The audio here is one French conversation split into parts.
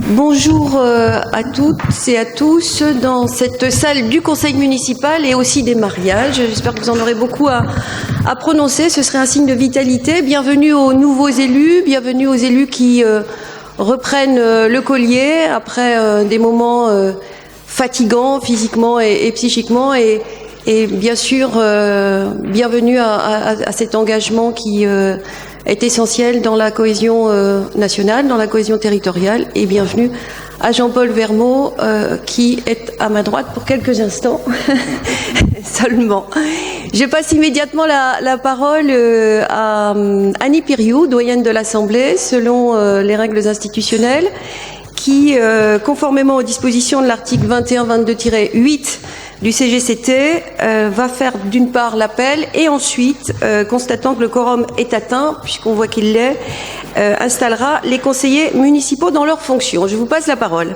Bonjour à toutes et à tous dans cette salle du Conseil municipal et aussi des mariages. J'espère que vous en aurez beaucoup à prononcer. Ce serait un signe de vitalité. Bienvenue aux nouveaux élus, bienvenue aux élus qui reprennent le collier après des moments fatigants physiquement et psychiquement. Et bien sûr, bienvenue à cet engagement qui est essentiel dans la cohésion nationale, dans la cohésion territoriale, et bienvenue à Jean-Paul Vermeau qui est à ma droite pour quelques instants seulement. Je passe immédiatement la parole à Annie Piriou, doyenne de l'Assemblée, selon les règles institutionnelles, qui, conformément aux dispositions de l'article 21-22-8 du CGCT, va faire d'une part l'appel et ensuite, constatant que le quorum est atteint, puisqu'on voit qu'il l'est, installera les conseillers municipaux dans leurs fonctions. Je vous passe la parole.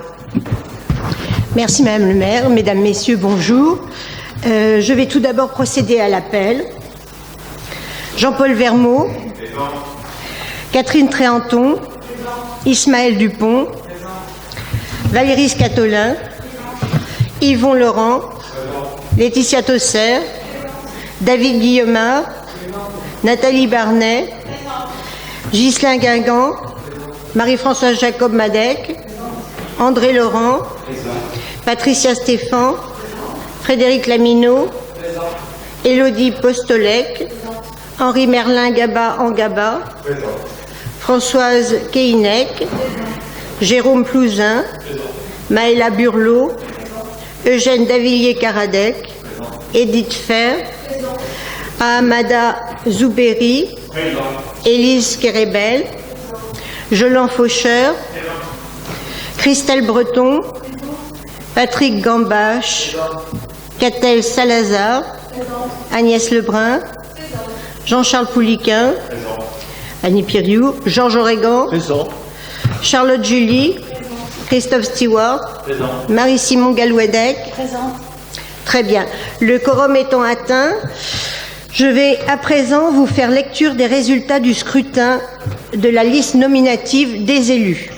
Merci Madame le maire. Mesdames, Messieurs, bonjour. Je vais tout d'abord procéder à l'appel. Jean-Paul Vermeau, Catherine Tréanton, Ismaël Dupont, Valérie Scatolin, Yvon Laurent, Laetitia Tosser, David Guillemard, Nathalie Barnet, Ghislain Guingamp, Marie-Françoise Jacob-Madec, André Laurent, Patricia Stéphan, Frédéric Lamineau, Élodie Postolec, Henri Merlin Gaba-Angaba, Françoise Keinec, Jérôme Plouzin, Maëla Burlot, Eugène Davillier-Caradec, Edith Fer, Ahamada Zouberi, Élise Kérébel, Jolan Faucheur, Christelle Breton, Patrick Gambache, Catel Salazar, Agnès Lebrun, Jean-Charles Pouliquin, Annie Piriou, Georges Oregan, Charlotte Julie, Christophe Stewart, Marie-Simon Galouedec. Très bien. Le quorum étant atteint, je vais à présent vous faire lecture des résultats du scrutin de la liste nominative des élus.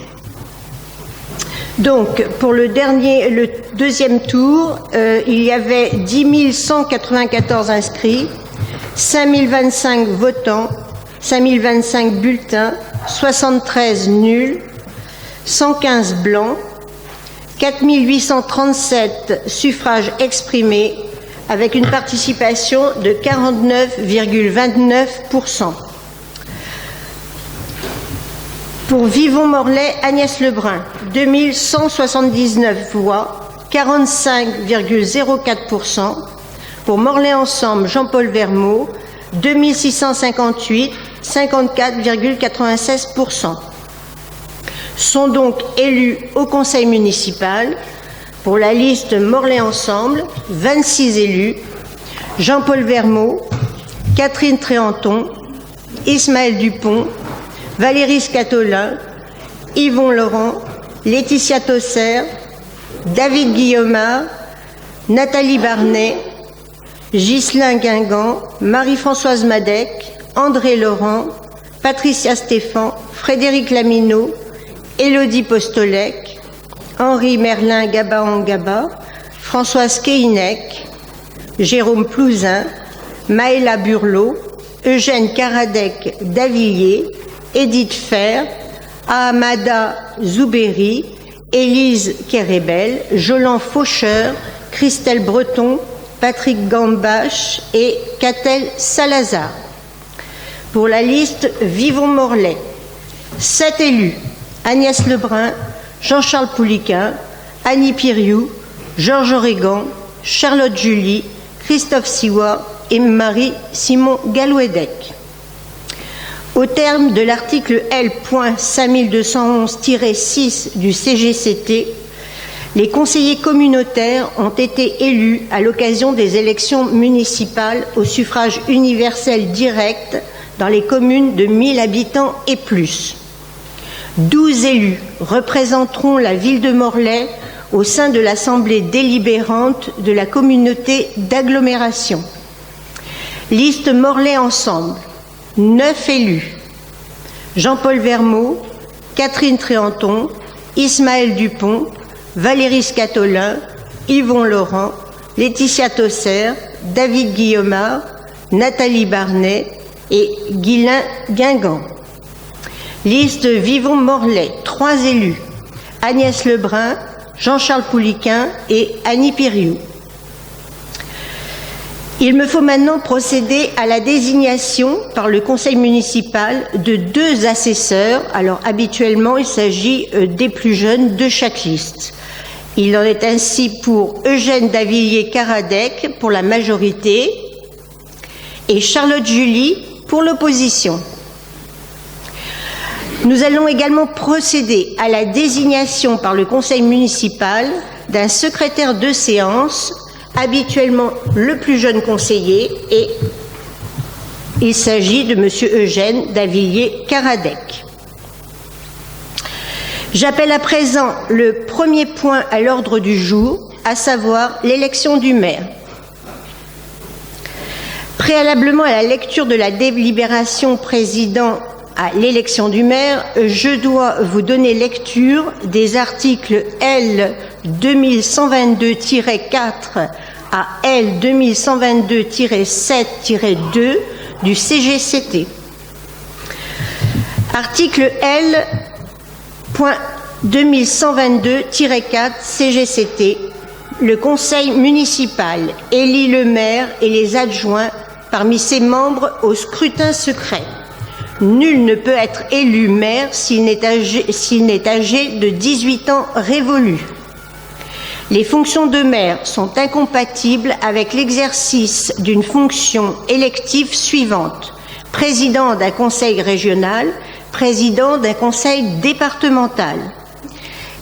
Donc, pour le deuxième tour, il y avait 10 194 inscrits, 5 025 votants, 5 025 bulletins, 73 nuls, 115 blancs, 4 837 suffrages exprimés avec une participation de 49,29%. Pour Vivon-Morlaix, Agnès Lebrun, 2179 voix, 45,04%. Pour Morlaix Ensemble, Jean-Paul Vermeau, 2658, 54,96%. Sont donc élus au conseil municipal, pour la liste Morlaix Ensemble, 26 élus, Jean-Paul Vermeau, Catherine Tréanton, Ismaël Dupont, Valérie Scatolin, Yvon Laurent, Laetitia Tosser, David Guillemard, Nathalie Barnet, Ghislain Guingamp, Marie-Françoise Madec, André Laurent, Patricia Stéphan, Frédéric Lamineau, Élodie Postolec, Henri Merlin Gaba-Angaba, Françoise Keinec, Jérôme Plouzin, Maëla Burlot, Eugène Caradec Davillier, Edith Fer, Ahamada Zouberi, Élise Kérébel, Jolan Faucheur, Christelle Breton, Patrick Gambache et Catel Salazar. Pour la liste Vivon-Morlaix, 7 élus, Agnès Lebrun, Jean-Charles Pouliquin, Annie Piriou, Georges Oregan, Charlotte Julie, Christophe Siwa et Marie-Simon Galouedec. Au terme de l'article L.5211-6 du CGCT, les conseillers communautaires ont été élus à l'occasion des élections municipales au suffrage universel direct dans les communes de 1000 habitants et plus. 12 élus représenteront la ville de Morlaix au sein de l'Assemblée délibérante de la communauté d'agglomération. Liste Morlaix Ensemble, 9 élus. Jean-Paul Vermeau, Catherine Tréanton, Ismaël Dupont, Valérie Scatolin, Yvon Laurent, Laetitia Tosser, David Guillaumard, Nathalie Barnet et Guylain Guingamp. Liste Vivon Morlaix, 3 élus, Agnès Lebrun, Jean-Charles Pouliquin et Annie Piriou. Il me faut maintenant procéder à la désignation par le conseil municipal de 2 assesseurs. Alors habituellement, il s'agit des plus jeunes de chaque liste. Il en est ainsi pour Eugène Davillier-Caradec pour la majorité et Charlotte Julie pour l'opposition. Nous allons également procéder à la désignation par le conseil municipal d'un secrétaire de séance, habituellement le plus jeune conseiller, et il s'agit de M. Eugène Davillier-Caradec. J'appelle à présent le premier point à l'ordre du jour, à savoir l'élection du maire. Préalablement à la lecture de la délibération présidant à l'élection du maire, je dois vous donner lecture des articles L 2122-4 à L 2122-7-2 du CGCT. Article L. 2122-4 CGCT. Le conseil municipal élit le maire et les adjoints parmi ses membres au scrutin secret. Nul ne peut être élu maire s'il n'est âgé de 18 ans révolus. Les fonctions de maire sont incompatibles avec l'exercice d'une fonction élective suivante: président d'un conseil régional, président d'un conseil départemental.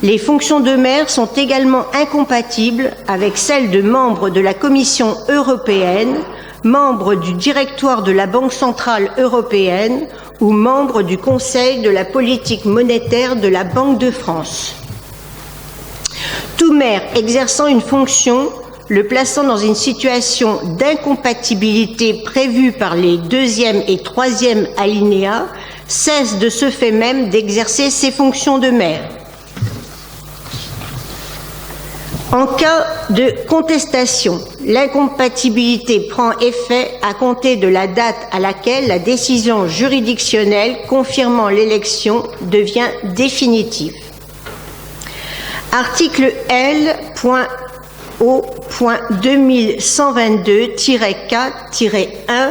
Les fonctions de maire sont également incompatibles avec celles de membre de la Commission européenne, membre du directoire de la Banque centrale européenne ou membre du Conseil de la politique monétaire de la Banque de France. Tout maire exerçant une fonction le plaçant dans une situation d'incompatibilité prévue par les 2e et 3e alinéas cesse de ce fait même d'exercer ses fonctions de maire. En cas de contestation, l'incompatibilité prend effet à compter de la date à laquelle la décision juridictionnelle confirmant l'élection devient définitive. Article L.O.2122-4-1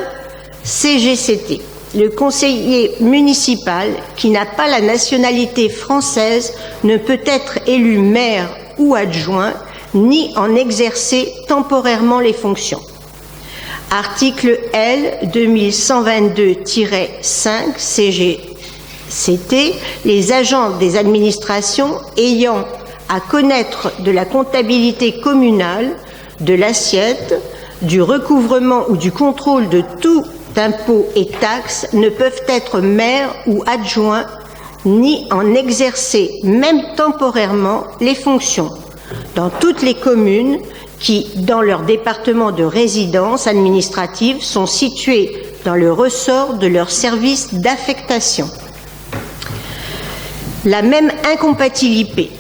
CGCT. Le conseiller municipal qui n'a pas la nationalité française ne peut être élu maire ou adjoint, ni en exercer temporairement les fonctions. Article L. 2122-5 CGCT. Les agents des administrations ayant à connaître de la comptabilité communale, de l'assiette, du recouvrement ou du contrôle de tout impôt et taxes ne peuvent être maires ou adjoints, ni en exercer, même temporairement, les fonctions dans toutes les communes qui, dans leur département de résidence administrative, sont situées dans le ressort de leur service d'affectation. La même incompatibilité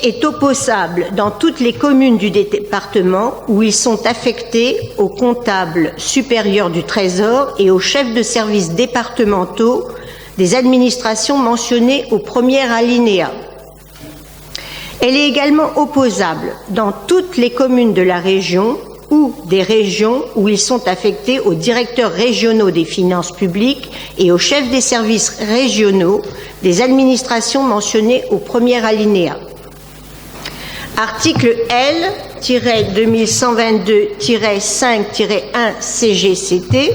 est opposable dans toutes les communes du département où ils sont affectés au comptable supérieur du Trésor et aux chefs de services départementaux des administrations mentionnées au premier alinéa. Elle est également opposable dans toutes les communes de la région ou des régions où ils sont affectés aux directeurs régionaux des finances publiques et aux chefs des services régionaux des administrations mentionnées au premier alinéa. Article L-2122-5-1 CGCT.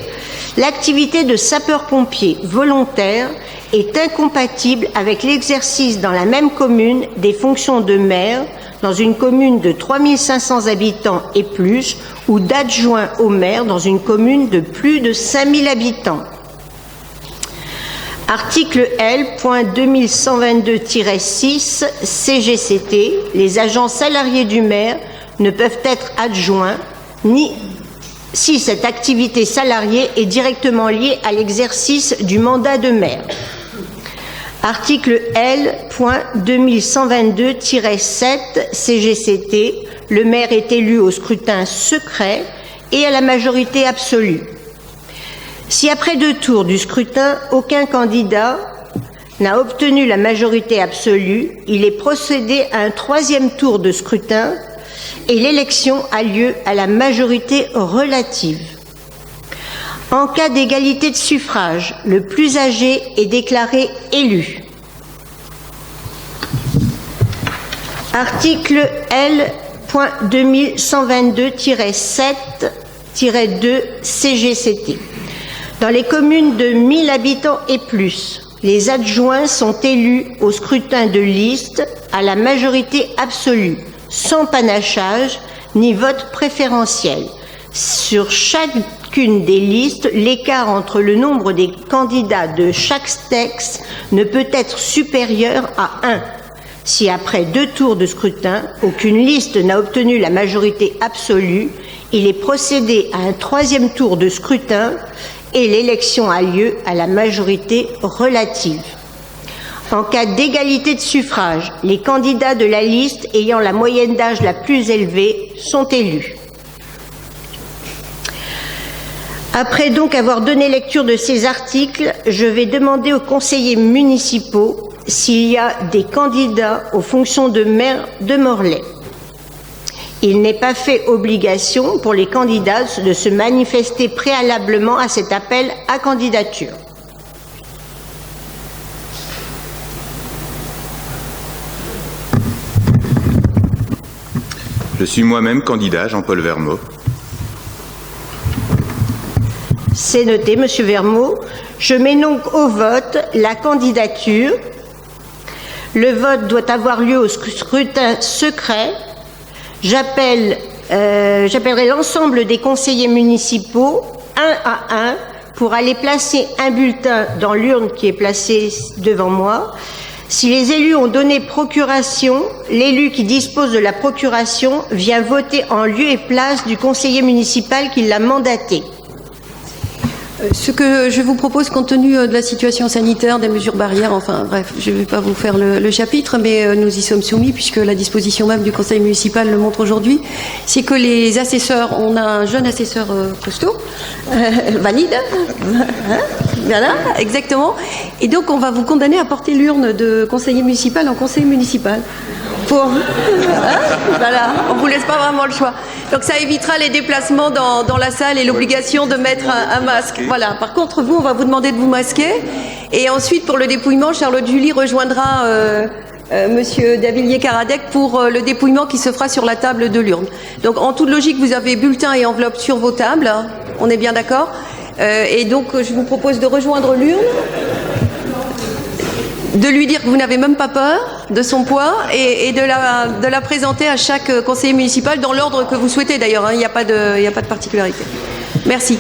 L'activité de sapeur-pompier volontaire est incompatible avec l'exercice dans la même commune des fonctions de maire dans une commune de 3500 habitants et plus ou d'adjoint au maire dans une commune de plus de 5000 habitants. Article L.2122-6 CGCT. Les agents salariés du maire ne peuvent être adjoints ni si cette activité salariée est directement liée à l'exercice du mandat de maire. Article L.2122-7 CGCT, le maire est élu au scrutin secret et à la majorité absolue. Si après 2 tours du scrutin, aucun candidat n'a obtenu la majorité absolue, il est procédé à un 3e tour de scrutin et l'élection a lieu à la majorité relative. En cas d'égalité de suffrage, le plus âgé est déclaré élu. Article L.2122-7-2 CGCT. Dans les communes de 1000 habitants et plus, les adjoints sont élus au scrutin de liste à la majorité absolue, sans panachage ni vote préférentiel. Sur chacune des listes, l'écart entre le nombre des candidats de chaque sexe ne peut être supérieur à 1. Si après 2 tours de scrutin, aucune liste n'a obtenu la majorité absolue, il est procédé à un 3e tour de scrutin et l'élection a lieu à la majorité relative. En cas d'égalité de suffrage, les candidats de la liste ayant la moyenne d'âge la plus élevée sont élus. Après donc avoir donné lecture de ces articles, je vais demander aux conseillers municipaux s'il y a des candidats aux fonctions de maire de Morlaix. Il n'est pas fait obligation pour les candidats de se manifester préalablement à cet appel à candidature. Je suis moi-même candidat, Jean-Paul Vermeau. C'est noté, Monsieur Vermeau. Je mets donc au vote la candidature. Le vote doit avoir lieu au scrutin secret. J'appellerai l'ensemble des conseillers municipaux, un à un, pour aller placer un bulletin dans l'urne qui est placée devant moi. Si les élus ont donné procuration, l'élu qui dispose de la procuration vient voter en lieu et place du conseiller municipal qui l'a mandaté. Ce que je vous propose, compte tenu de la situation sanitaire, des mesures barrières, enfin bref, je ne vais pas vous faire le chapitre, mais nous y sommes soumis puisque la disposition même du conseil municipal le montre aujourd'hui, c'est que les assesseurs, on a un jeune assesseur costaud, valide, hein, voilà, exactement, et donc on va vous condamner à porter l'urne de conseiller municipal en conseil municipal. Voilà, on ne vous laisse pas vraiment le choix. Donc ça évitera les déplacements dans la salle et l'obligation de mettre un masque. Voilà. Par contre, vous, on va vous demander de vous masquer. Et ensuite, pour le dépouillement, Charlotte Julie rejoindra Monsieur Davillier-Caradec pour le dépouillement qui se fera sur la table de l'urne. Donc en toute logique, vous avez bulletin et enveloppe sur vos tables. Hein. On est bien d'accord. Et donc, je vous propose de rejoindre l'urne, de lui dire que vous n'avez même pas peur de son poids et de la présenter à chaque conseiller municipal dans l'ordre que vous souhaitez d'ailleurs, hein, il n'y a pas de particularité. Merci.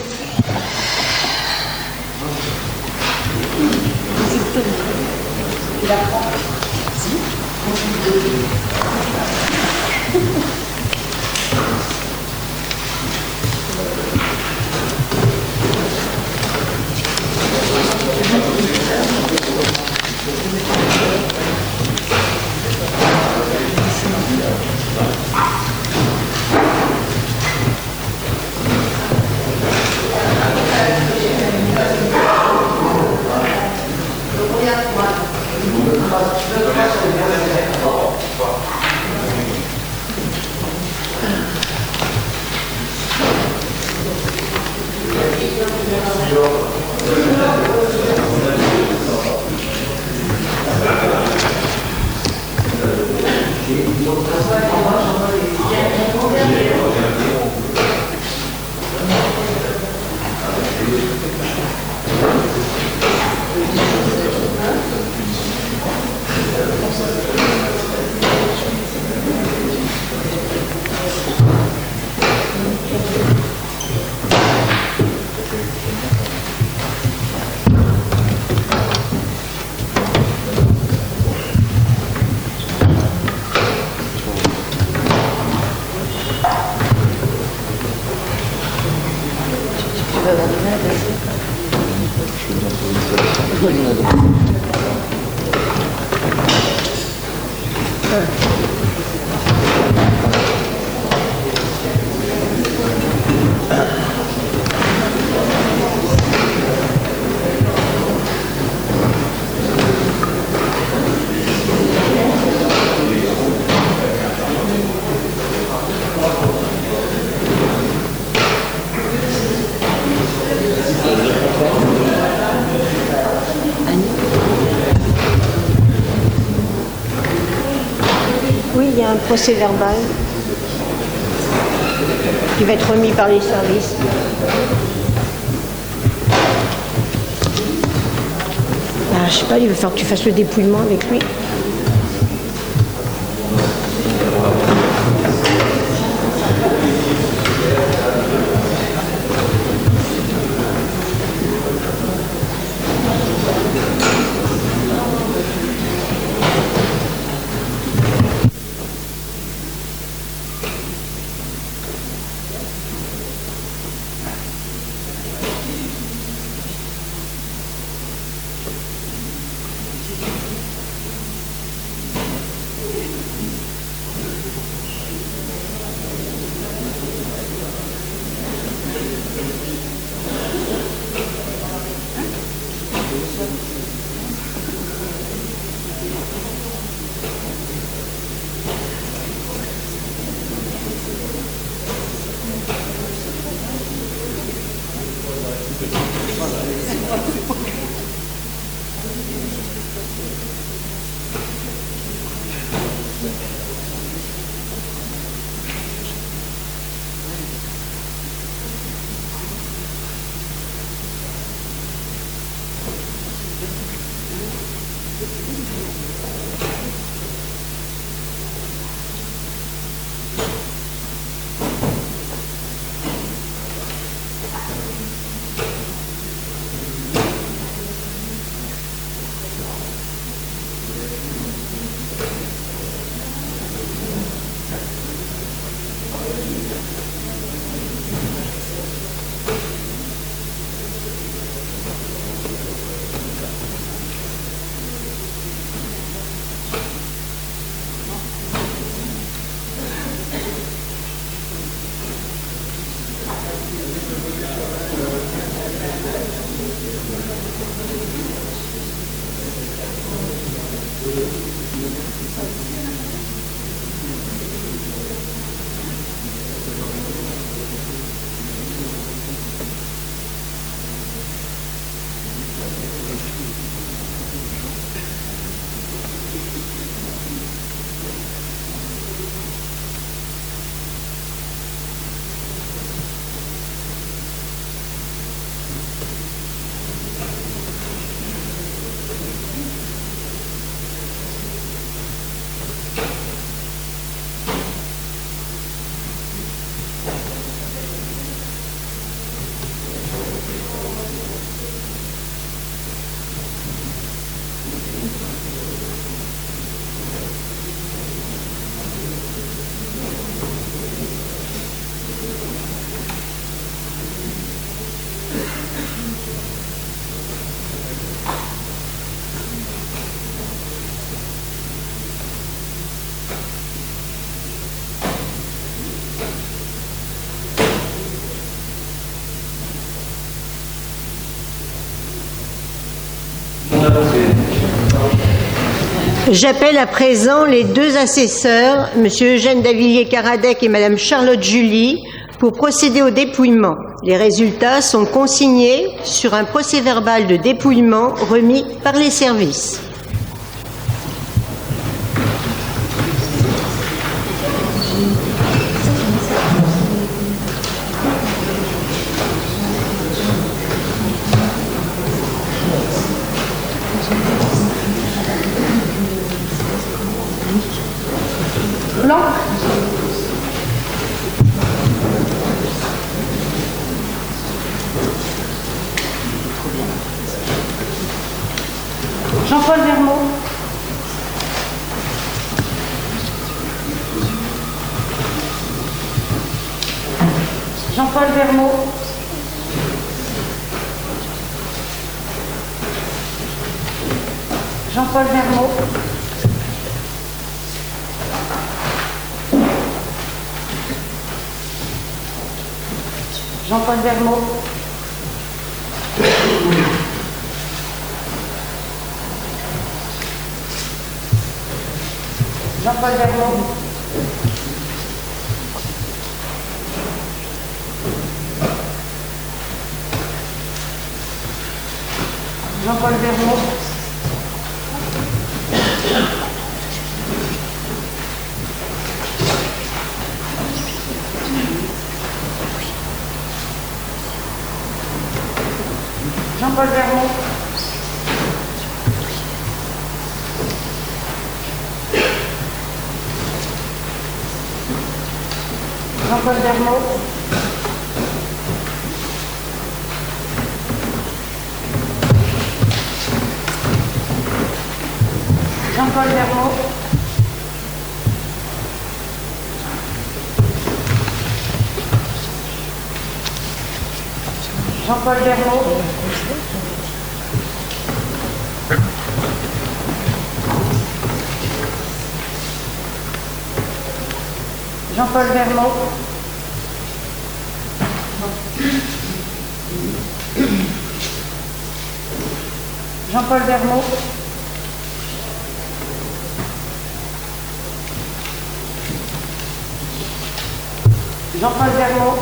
Oui, il y a un procès-verbal qui va être remis par les services. Ah, je sais pas, il va falloir que tu fasses le dépouillement avec lui. J'appelle à présent les deux assesseurs, M. Eugène Davillier-Caradec et Mme Charlotte Julie, pour procéder au dépouillement. Les résultats sont consignés sur un procès-verbal de dépouillement remis par les services. Jean-Paul Vermeau. Jean-Paul Vermeau. Jean-Paul Vermeau. Jean-Paul Vermaux. Jean-Paul Vermaux. Jean-Paul Vermaux. Jean-Paul Vermaux. Jean-Paul Vermaux. Jean-Paul Vermaux. Jean-Paul Vermaux. Jean-Paul Vermaux. Jean-Paul Vermaux. Jean-Paul Vermaux.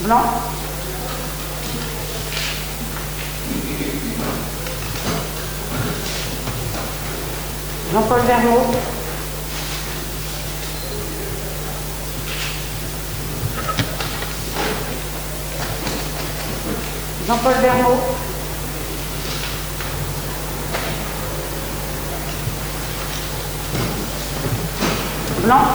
Blanc. Jean-Paul Vermaux. Jean-Paul Vermaux. Blanc.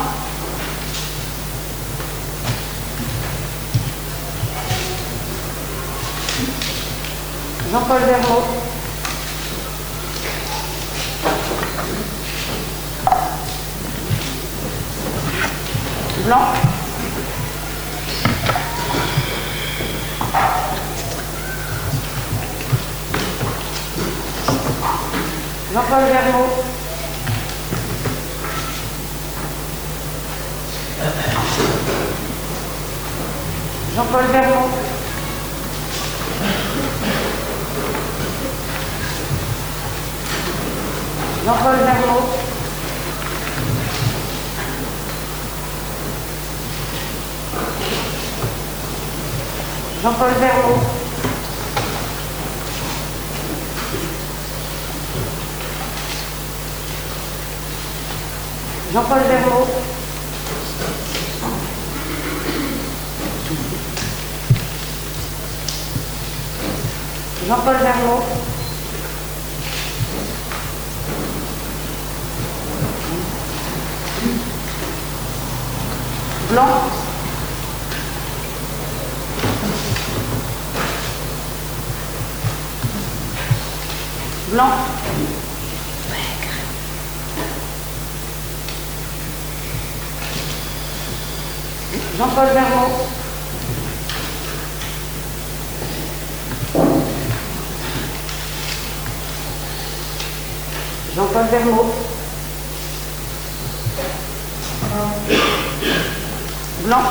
Jean-Paul Vermaux. Blanc. Jean-Paul Vermaux. Jean-Paul Vermaux. Jean-Paul Vermaux. Jean-Paul Vermaux. Jean-Paul Vermaux. Jean-Paul Vermaux. Blanc. Blanc. Jean-Paul Vermaux. Jean-Paul Vermaux. Blanc.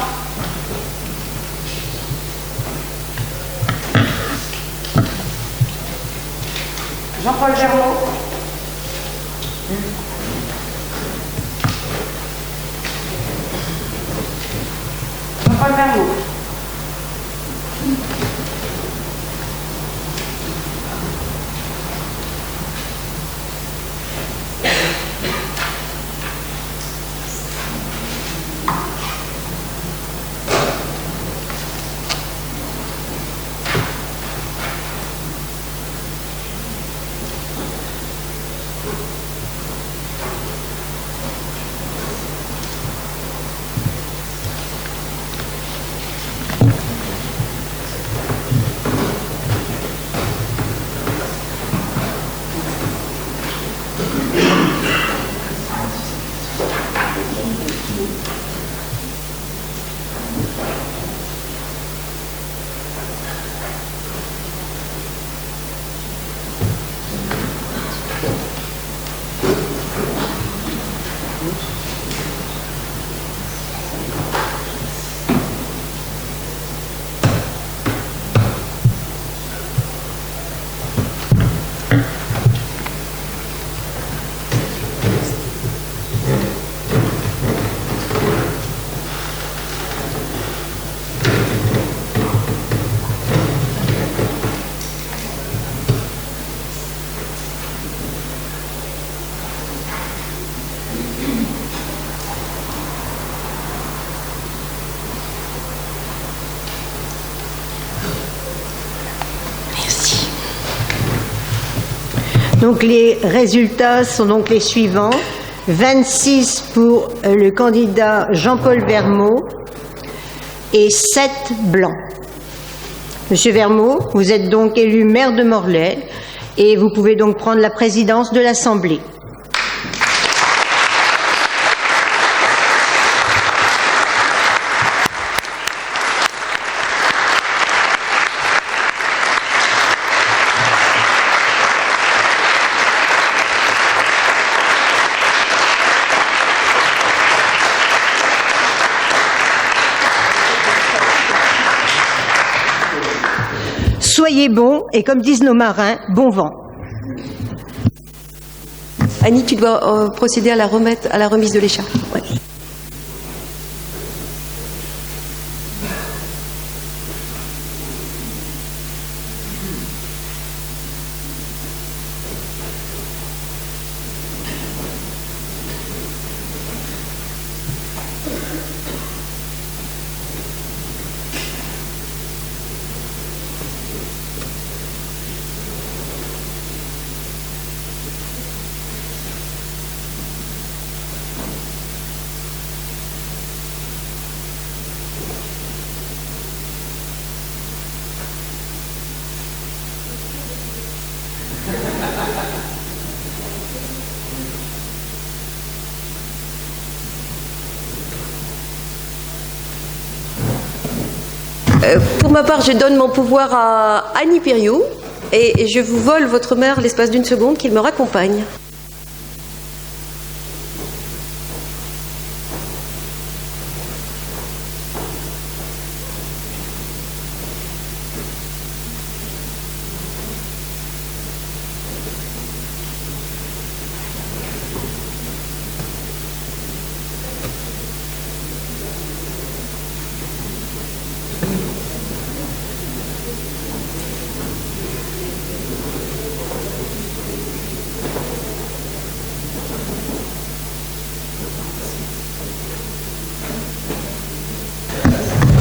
Jean-Paul Vermaux. Jean-Paul Vermaux. Donc les résultats sont donc les suivants. 26 pour le candidat Jean-Paul Vermeau et 7 blancs. Monsieur Vermeau, vous êtes donc élu maire de Morlaix et vous pouvez donc prendre la présidence de l'Assemblée. Soyez bons et comme disent nos marins, bon vent. Annie, tu dois procéder à la remise de l'écharpe. Ouais. Pour ma part, je donne mon pouvoir à Annie Périou et je vous vole votre maire l'espace d'une seconde qu'il me raccompagne.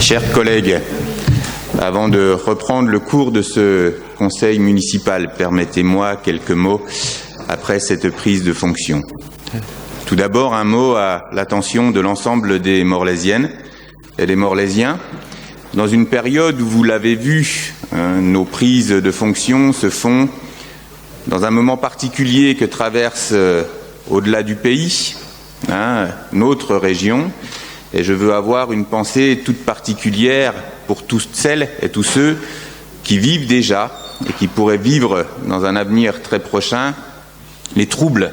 Chers collègues, avant de reprendre le cours de ce conseil municipal, permettez-moi quelques mots après cette prise de fonction. Tout d'abord, un mot à l'attention de l'ensemble des Morlaisiennes et des Morlaisiens. Dans une période où, vous l'avez vu, nos prises de fonction se font dans un moment particulier que traverse au-delà du pays, notre région. Et je veux avoir une pensée toute particulière pour toutes celles et tous ceux qui vivent déjà et qui pourraient vivre dans un avenir très prochain les troubles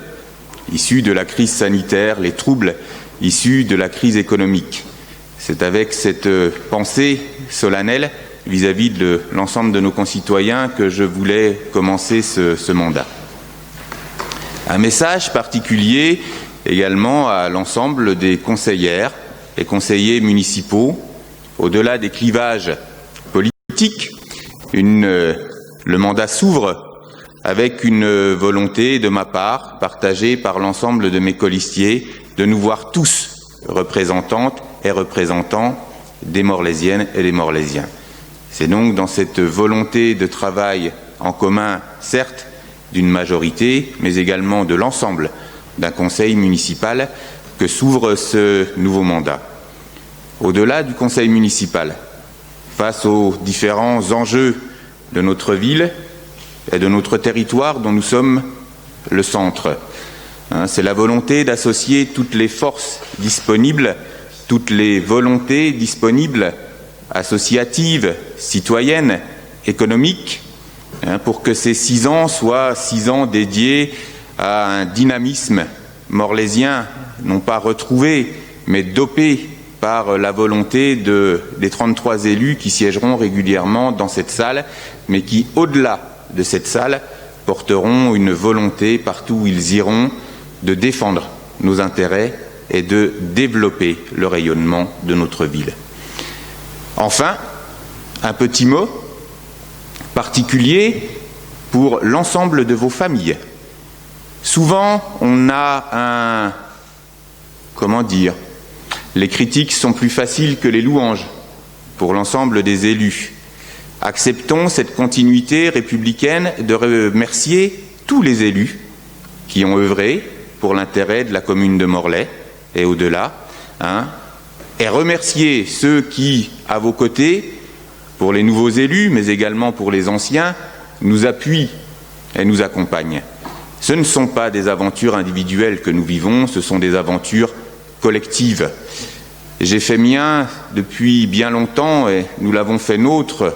issus de la crise sanitaire, les troubles issus de la crise économique. C'est avec cette pensée solennelle vis-à-vis de l'ensemble de nos concitoyens que je voulais commencer ce mandat. Un message particulier également à l'ensemble des conseillères et conseillers municipaux, au-delà des clivages politiques, le mandat s'ouvre avec une volonté de ma part, partagée par l'ensemble de mes colistiers, de nous voir tous représentantes et représentants des Morlaisiennes et des Morlaisiens. C'est donc dans cette volonté de travail en commun, certes, d'une majorité, mais également de l'ensemble d'un conseil municipal, que s'ouvre ce nouveau mandat. Au-delà du conseil municipal, face aux différents enjeux de notre ville et de notre territoire dont nous sommes le centre, c'est la volonté d'associer toutes les forces disponibles, toutes les volontés disponibles, associatives, citoyennes, économiques, pour que ces 6 ans soient 6 ans dédiés à un dynamisme morlaisien, non pas retrouvé, mais dopé par la volonté des 33 élus qui siégeront régulièrement dans cette salle, mais qui, au-delà de cette salle, porteront une volonté, partout où ils iront, de défendre nos intérêts et de développer le rayonnement de notre ville. Enfin, un petit mot particulier pour l'ensemble de vos familles. Souvent, on a les critiques sont plus faciles que les louanges pour l'ensemble des élus. Acceptons cette continuité républicaine de remercier tous les élus qui ont œuvré pour l'intérêt de la commune de Morlaix et au-delà, et remercier ceux qui, à vos côtés, pour les nouveaux élus, mais également pour les anciens, nous appuient et nous accompagnent. Ce ne sont pas des aventures individuelles que nous vivons, ce sont des aventures collectives. J'ai fait mien depuis bien longtemps, et nous l'avons fait nôtre,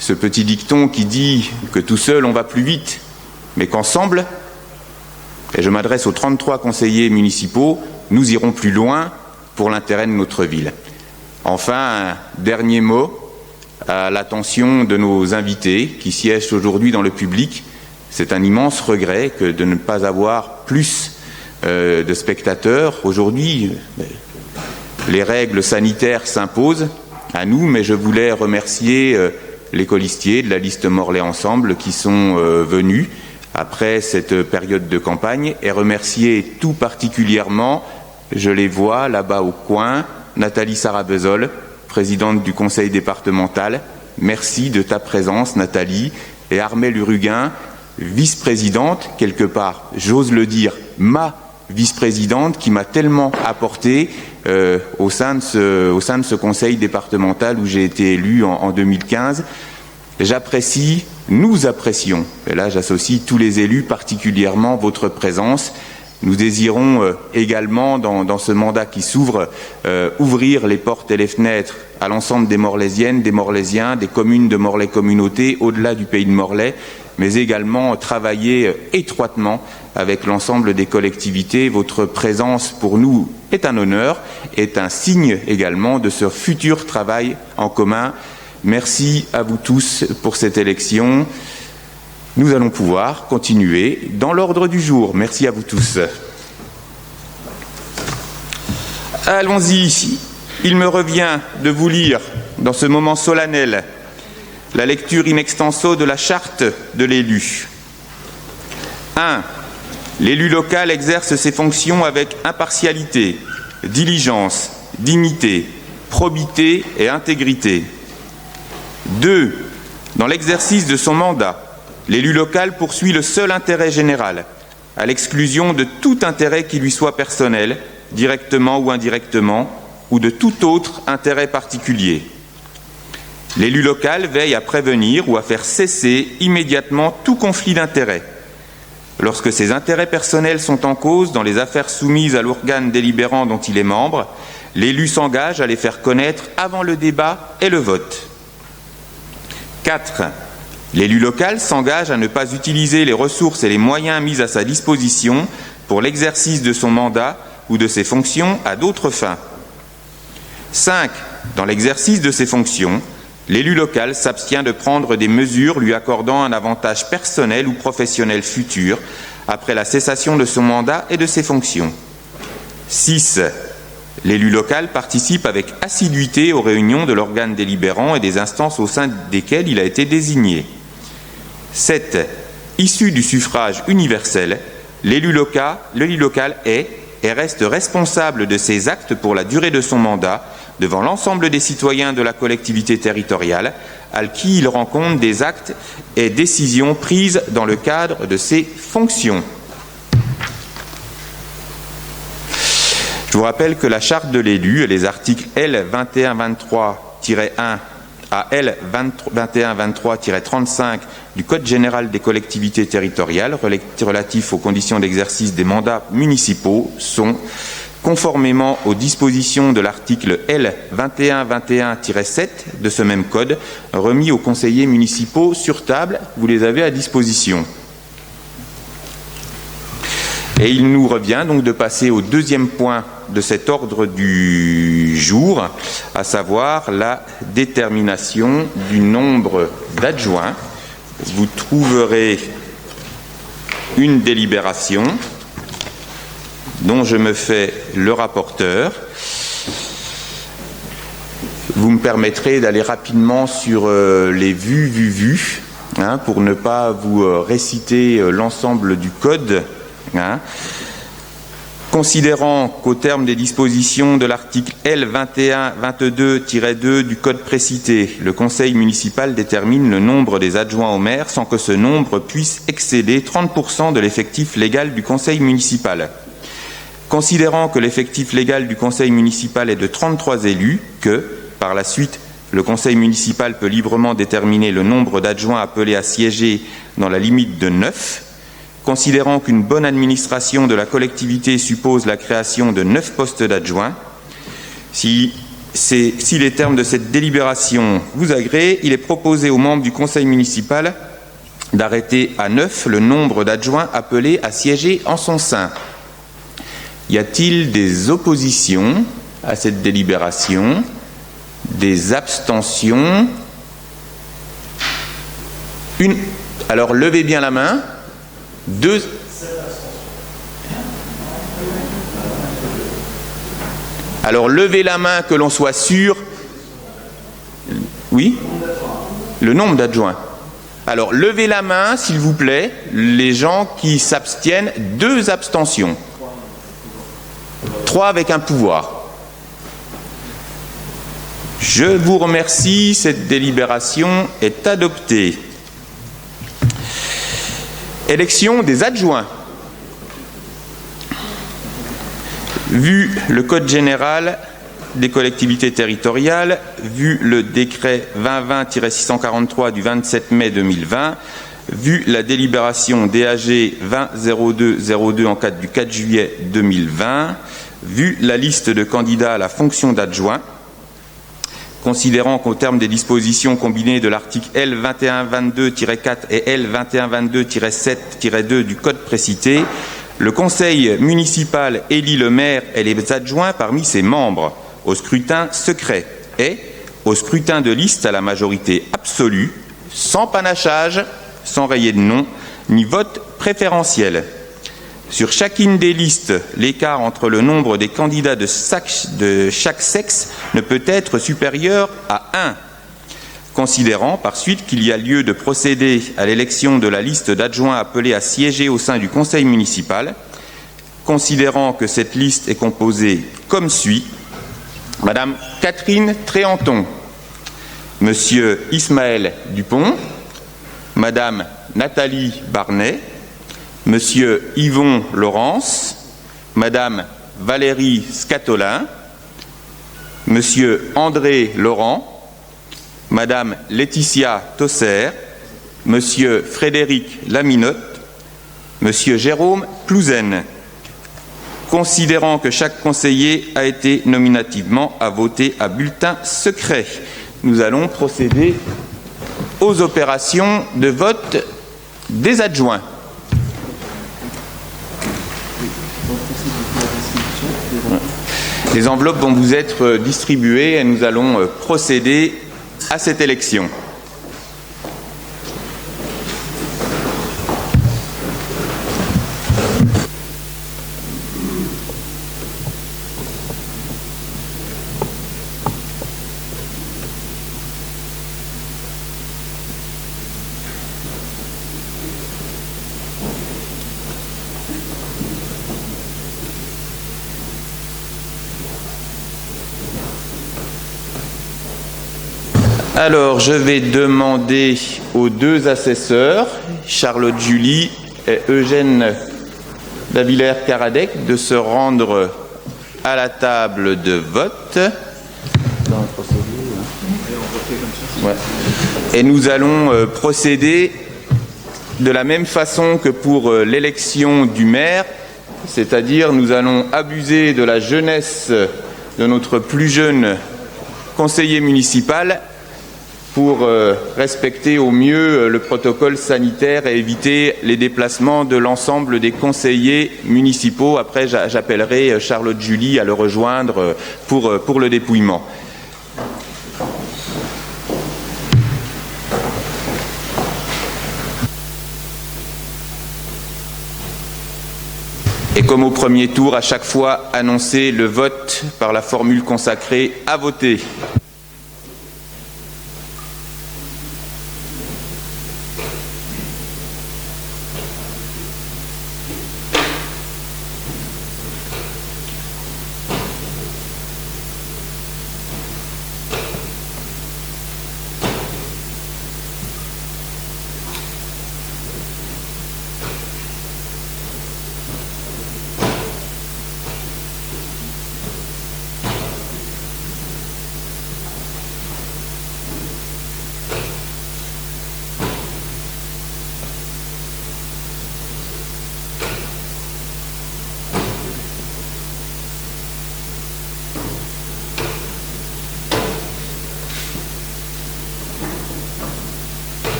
ce petit dicton qui dit que tout seul on va plus vite, mais qu'ensemble, et je m'adresse aux 33 conseillers municipaux, nous irons plus loin pour l'intérêt de notre ville. Enfin, un dernier mot à l'attention de nos invités qui siègent aujourd'hui dans le public. C'est un immense regret que de ne pas avoir plus de spectateurs. Aujourd'hui, les règles sanitaires s'imposent à nous, mais je voulais remercier les colistiers de la liste Morlaix Ensemble qui sont venus après cette période de campagne et remercier tout particulièrement, je les vois là-bas au coin, Nathalie Sarabezol, présidente du conseil départemental. Merci de ta présence, Nathalie, et Armelle Uruguin, vice-présidente, quelque part, j'ose le dire, ma vice-présidente qui m'a tellement apporté au sein de ce conseil départemental où j'ai été élu en 2015. J'apprécie, nous apprécions, et là j'associe tous les élus, particulièrement votre présence. Nous désirons également, dans ce mandat qui s'ouvre, ouvrir les portes et les fenêtres à l'ensemble des Morlaisiennes, des Morlaisiens, des communes de Morlaix Communauté, au-delà du pays de Morlaix, mais également travailler étroitement avec l'ensemble des collectivités. Votre présence pour nous est un honneur, est un signe également de ce futur travail en commun. Merci à vous tous pour cette élection. Nous allons pouvoir continuer dans l'ordre du jour. Merci à vous tous. Allons-y. Il me revient de vous lire, dans ce moment solennel, la lecture in extenso de la charte de l'élu. 1. L'élu local exerce ses fonctions avec impartialité, diligence, dignité, probité et intégrité. 2. Dans l'exercice de son mandat, l'élu local poursuit le seul intérêt général, à l'exclusion de tout intérêt qui lui soit personnel, directement ou indirectement, ou de tout autre intérêt particulier. L'élu local veille à prévenir ou à faire cesser immédiatement tout conflit d'intérêts. Lorsque ses intérêts personnels sont en cause dans les affaires soumises à l'organe délibérant dont il est membre, l'élu s'engage à les faire connaître avant le débat et le vote. 4. L'élu local s'engage à ne pas utiliser les ressources et les moyens mis à sa disposition pour l'exercice de son mandat ou de ses fonctions à d'autres fins. 5. Dans l'exercice de ses fonctions, l'élu local s'abstient de prendre des mesures lui accordant un avantage personnel ou professionnel futur après la cessation de son mandat et de ses fonctions. 6. L'élu local participe avec assiduité aux réunions de l'organe délibérant et des instances au sein desquelles il a été désigné. 7. Issu du suffrage universel, l'élu local est et reste responsable de ses actes pour la durée de son mandat devant l'ensemble des citoyens de la collectivité territoriale à qui il rend compte des actes et décisions prises dans le cadre de ses fonctions. Je vous rappelle que la charte de l'élu et les articles L 2123-1 à L 2123-35 du Code général des collectivités territoriales relatifs aux conditions d'exercice des mandats municipaux sont, conformément aux dispositions de l'article L 2121-7 de ce même code, remis aux conseillers municipaux sur table. Vous les avez à disposition. Et il nous revient donc de passer au deuxième point de cet ordre du jour, à savoir la détermination du nombre d'adjoints. Vous trouverez une délibération dont je me fais le rapporteur. Vous me permettrez d'aller rapidement sur les vues, pour ne pas vous réciter l'ensemble du code. considérant qu'au terme des dispositions de l'article L 2122-2 du Code précité, le Conseil municipal détermine le nombre des adjoints au maire sans que ce nombre puisse excéder 30% de l'effectif légal du Conseil municipal. Considérant que l'effectif légal du Conseil municipal est de 33 élus, que, par la suite, le Conseil municipal peut librement déterminer le nombre d'adjoints appelés à siéger dans la limite de 9, considérant qu'une bonne administration de la collectivité suppose la création de 9 postes d'adjoints, si les termes de cette délibération vous agréent, il est proposé aux membres du Conseil municipal d'arrêter à 9 le nombre d'adjoints appelés à siéger en son sein. Y a-t-il des oppositions à cette délibération? Des abstentions? Alors, levez bien la main. 2. Alors, levez la main que l'on soit sûr. Oui? Le nombre d'adjoints. Alors, levez la main, s'il vous plaît, les gens qui s'abstiennent. 2 abstentions. 3 avec un pouvoir. Je vous remercie, cette délibération est adoptée. Élection des adjoints. Vu le Code général des collectivités territoriales, vu le décret 2020-643 du 27 mai 2020, vu la délibération DAG 20-02-02 en cadre du 4 juillet 2020, vu la liste de candidats à la fonction d'adjoint, considérant qu'au terme des dispositions combinées de l'article L 2122-4 et L 2122-7-2 du Code précité, le Conseil municipal élit le maire et les adjoints parmi ses membres au scrutin secret et au scrutin de liste à la majorité absolue, sans panachage, sans rayer de nom, ni vote préférentiel. Sur chacune des listes, l'écart entre le nombre des candidats de chaque sexe ne peut être supérieur à 1. Considérant par suite qu'il y a lieu de procéder à l'élection de la liste d'adjoints appelés à siéger au sein du conseil municipal, considérant que cette liste est composée comme suit: Madame Catherine Tréanton, Monsieur Ismaël Dupont, Madame Nathalie Barnet, Monsieur Yvon Laurence, Madame Valérie Scatolin, Monsieur André Laurent, Madame Laetitia Tosser, Monsieur Frédéric Laminotte, Monsieur Jérôme Clouzen. Considérant que chaque conseiller a été nominativement à voter à bulletin secret, nous allons procéder aux opérations de vote des adjoints. Les enveloppes vont vous être distribuées et nous allons procéder à cette élection. Alors, je vais demander aux 2 assesseurs, Charlotte Julie et Eugène Davillers-Caradec, de se rendre à la table de vote. Ouais. Et nous allons procéder de la même façon que pour l'élection du maire, c'est-à-dire nous allons abuser de la jeunesse de notre plus jeune conseiller municipal pour respecter au mieux le protocole sanitaire et éviter les déplacements de l'ensemble des conseillers municipaux. Après, j'appellerai Charlotte Julie à le rejoindre pour le dépouillement. Et comme au premier tour, à chaque fois, annoncer le vote par la formule consacrée « à voter ».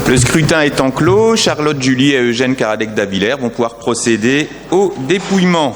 Le scrutin étant clos, Charlotte Julie et Eugène Caradec-Davillers vont pouvoir procéder au dépouillement.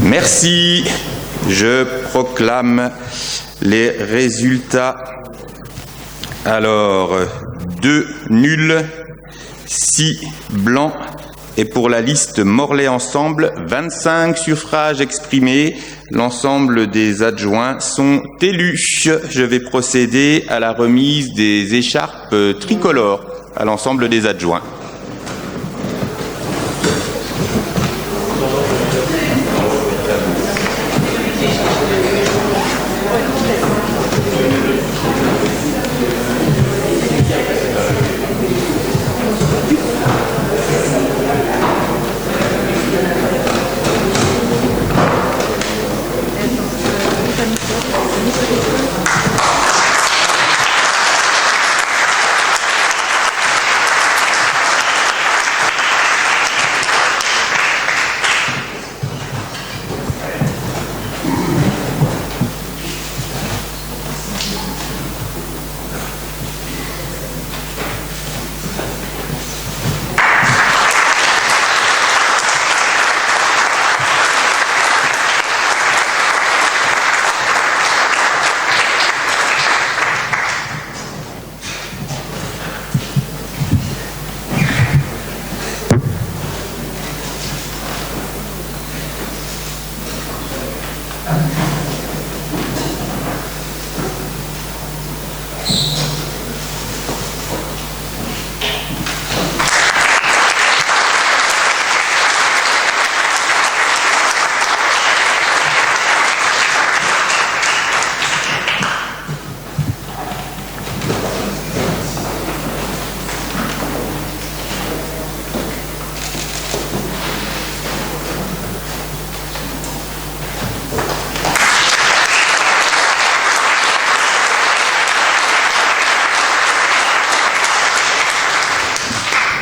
Merci. Je proclame les résultats. Alors, 2 nuls, 6 blancs. Et pour la liste Morlaix Ensemble, 25 suffrages exprimés. L'ensemble des adjoints sont élus. Je vais procéder à la remise des écharpes tricolores à l'ensemble des adjoints.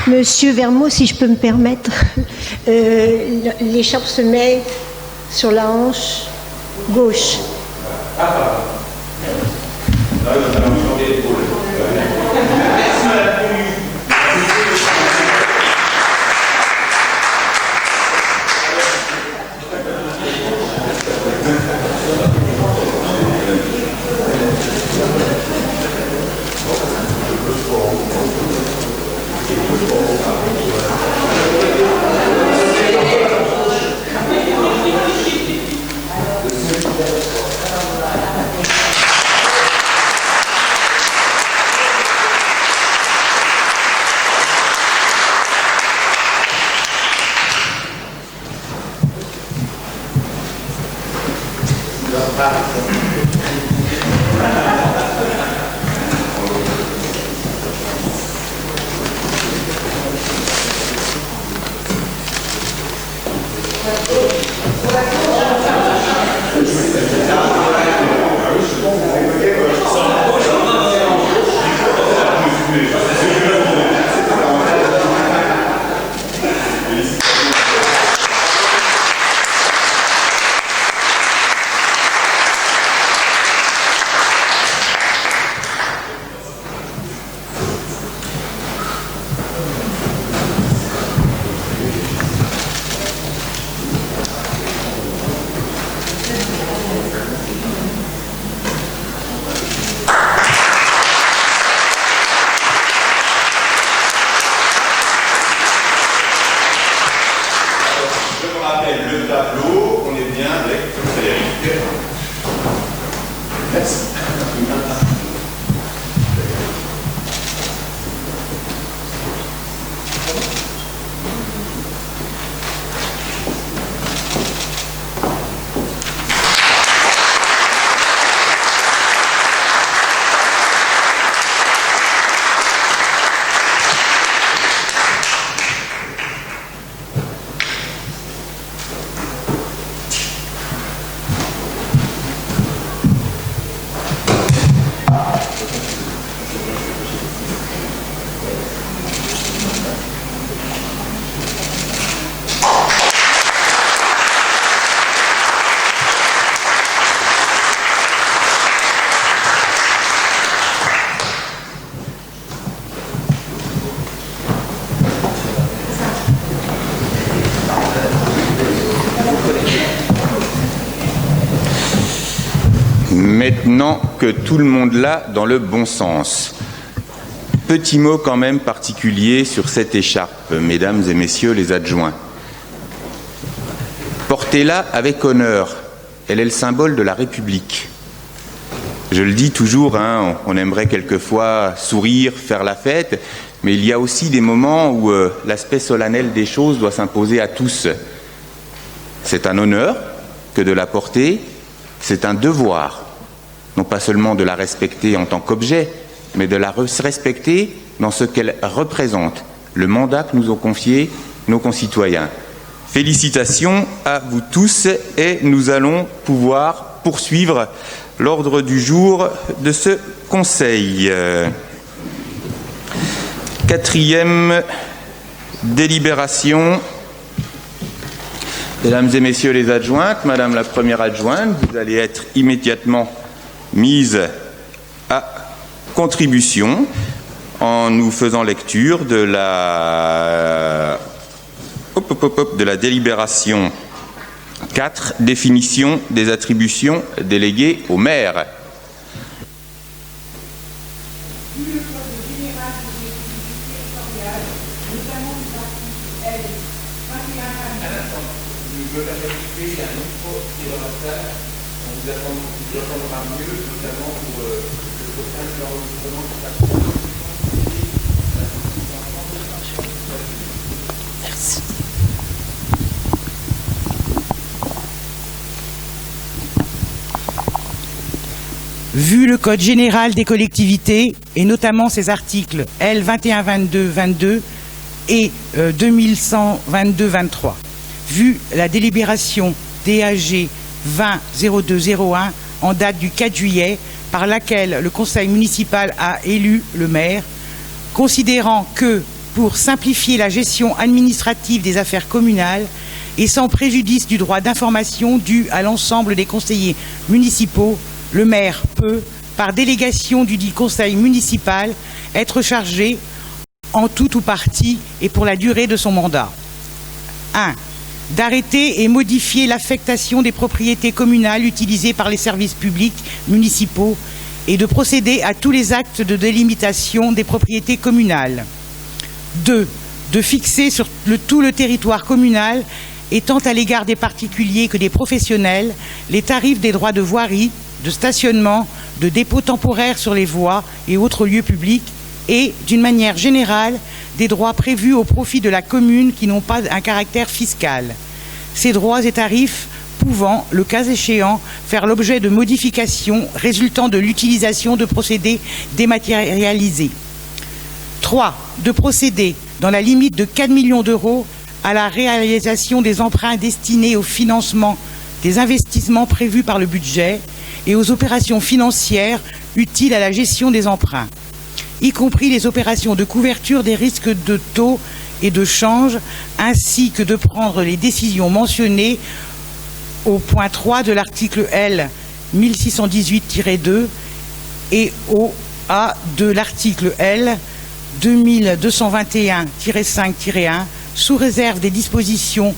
Monsieur Vermeau, si je peux me permettre, l'écharpe se met sur la hanche gauche. Maintenant que tout le monde l'a dans le bon sens. Petit mot quand même particulier sur cette écharpe, mesdames et messieurs les adjoints. Portez-la avec honneur. Elle est le symbole de la République. Je le dis toujours, on aimerait quelquefois sourire, faire la fête, mais il y a aussi des moments où l'aspect solennel des choses doit s'imposer à tous. C'est un honneur que de la porter, c'est un devoir, non pas seulement de la respecter en tant qu'objet, mais de la respecter dans ce qu'elle représente, le mandat que nous ont confié nos concitoyens. Félicitations à vous tous et nous allons pouvoir poursuivre l'ordre du jour de ce Conseil. Quatrième délibération. Mesdames et messieurs les adjointes, Madame la première adjointe, vous allez être immédiatement mise à contribution en nous faisant lecture de la délibération 4, définition des attributions déléguées au maire. Vu le Code général des collectivités, et notamment ses articles L 2122-22 et 2122-23, vu la délibération DAG 20-02-01 en date du 4 juillet, par laquelle le conseil municipal a élu le maire, considérant que, pour simplifier la gestion administrative des affaires communales et sans préjudice du droit d'information dû à l'ensemble des conseillers municipaux, le maire peut, par délégation du dit conseil municipal, être chargé, en tout ou partie et pour la durée de son mandat. 1. D'arrêter et modifier l'affectation des propriétés communales utilisées par les services publics municipaux et de procéder à tous les actes de délimitation des propriétés communales. 2. De fixer sur tout le territoire communal, et tant à l'égard des particuliers que des professionnels, les tarifs des droits de voirie, de stationnement, de dépôt temporaire sur les voies et autres lieux publics et, d'une manière générale, des droits prévus au profit de la commune qui n'ont pas un caractère fiscal. Ces droits et tarifs pouvant, le cas échéant, faire l'objet de modifications résultant de l'utilisation de procédés dématérialisés. 3. De procéder, dans la limite de 4 millions d'euros, à la réalisation des emprunts destinés au financement des investissements prévus par le budget et aux opérations financières utiles à la gestion des emprunts, y compris les opérations de couverture des risques de taux et de change, ainsi que de prendre les décisions mentionnées au point 3 de l'article L 1618-2 et au A de l'article L 2221-5-1, sous réserve des dispositions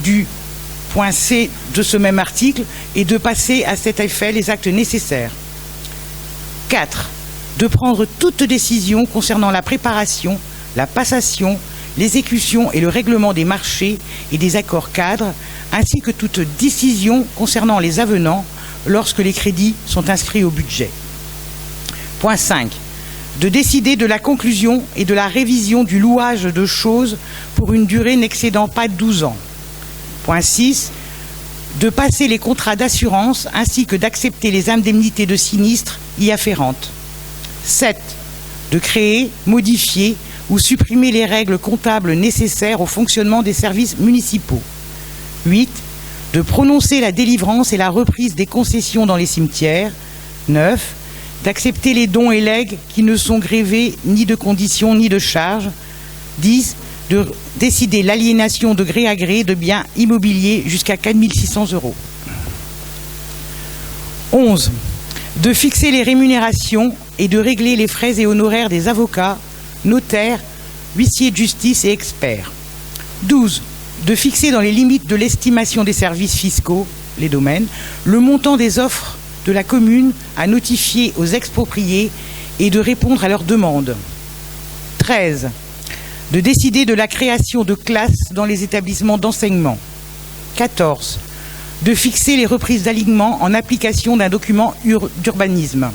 du point C de ce même article, et de passer à cet effet les actes nécessaires. 4. De prendre toute décision concernant la préparation, la passation, l'exécution et le règlement des marchés et des accords cadres, ainsi que toute décision concernant les avenants lorsque les crédits sont inscrits au budget. Point 5. De décider de la conclusion et de la révision du louage de choses pour une durée n'excédant pas 12 ans. Point 6. De passer les contrats d'assurance ainsi que d'accepter les indemnités de sinistre y afférentes. 7. De créer, modifier ou supprimer les règles comptables nécessaires au fonctionnement des services municipaux. 8. De prononcer la délivrance et la reprise des concessions dans les cimetières. 9. D'accepter les dons et legs qui ne sont grévés ni de conditions ni de charges. 10. De décider l'aliénation de gré à gré de biens immobiliers jusqu'à 4 600 €. 11. De fixer les rémunérations et de régler les frais et honoraires des avocats, notaires, huissiers de justice et experts. 12. De fixer dans les limites de l'estimation des services fiscaux, les domaines, le montant des offres de la commune à notifier aux expropriés et de répondre à leurs demandes. 13. De décider de la création de classes dans les établissements d'enseignement. 14. De fixer les reprises d'alignement en application d'un document d'urbanisme.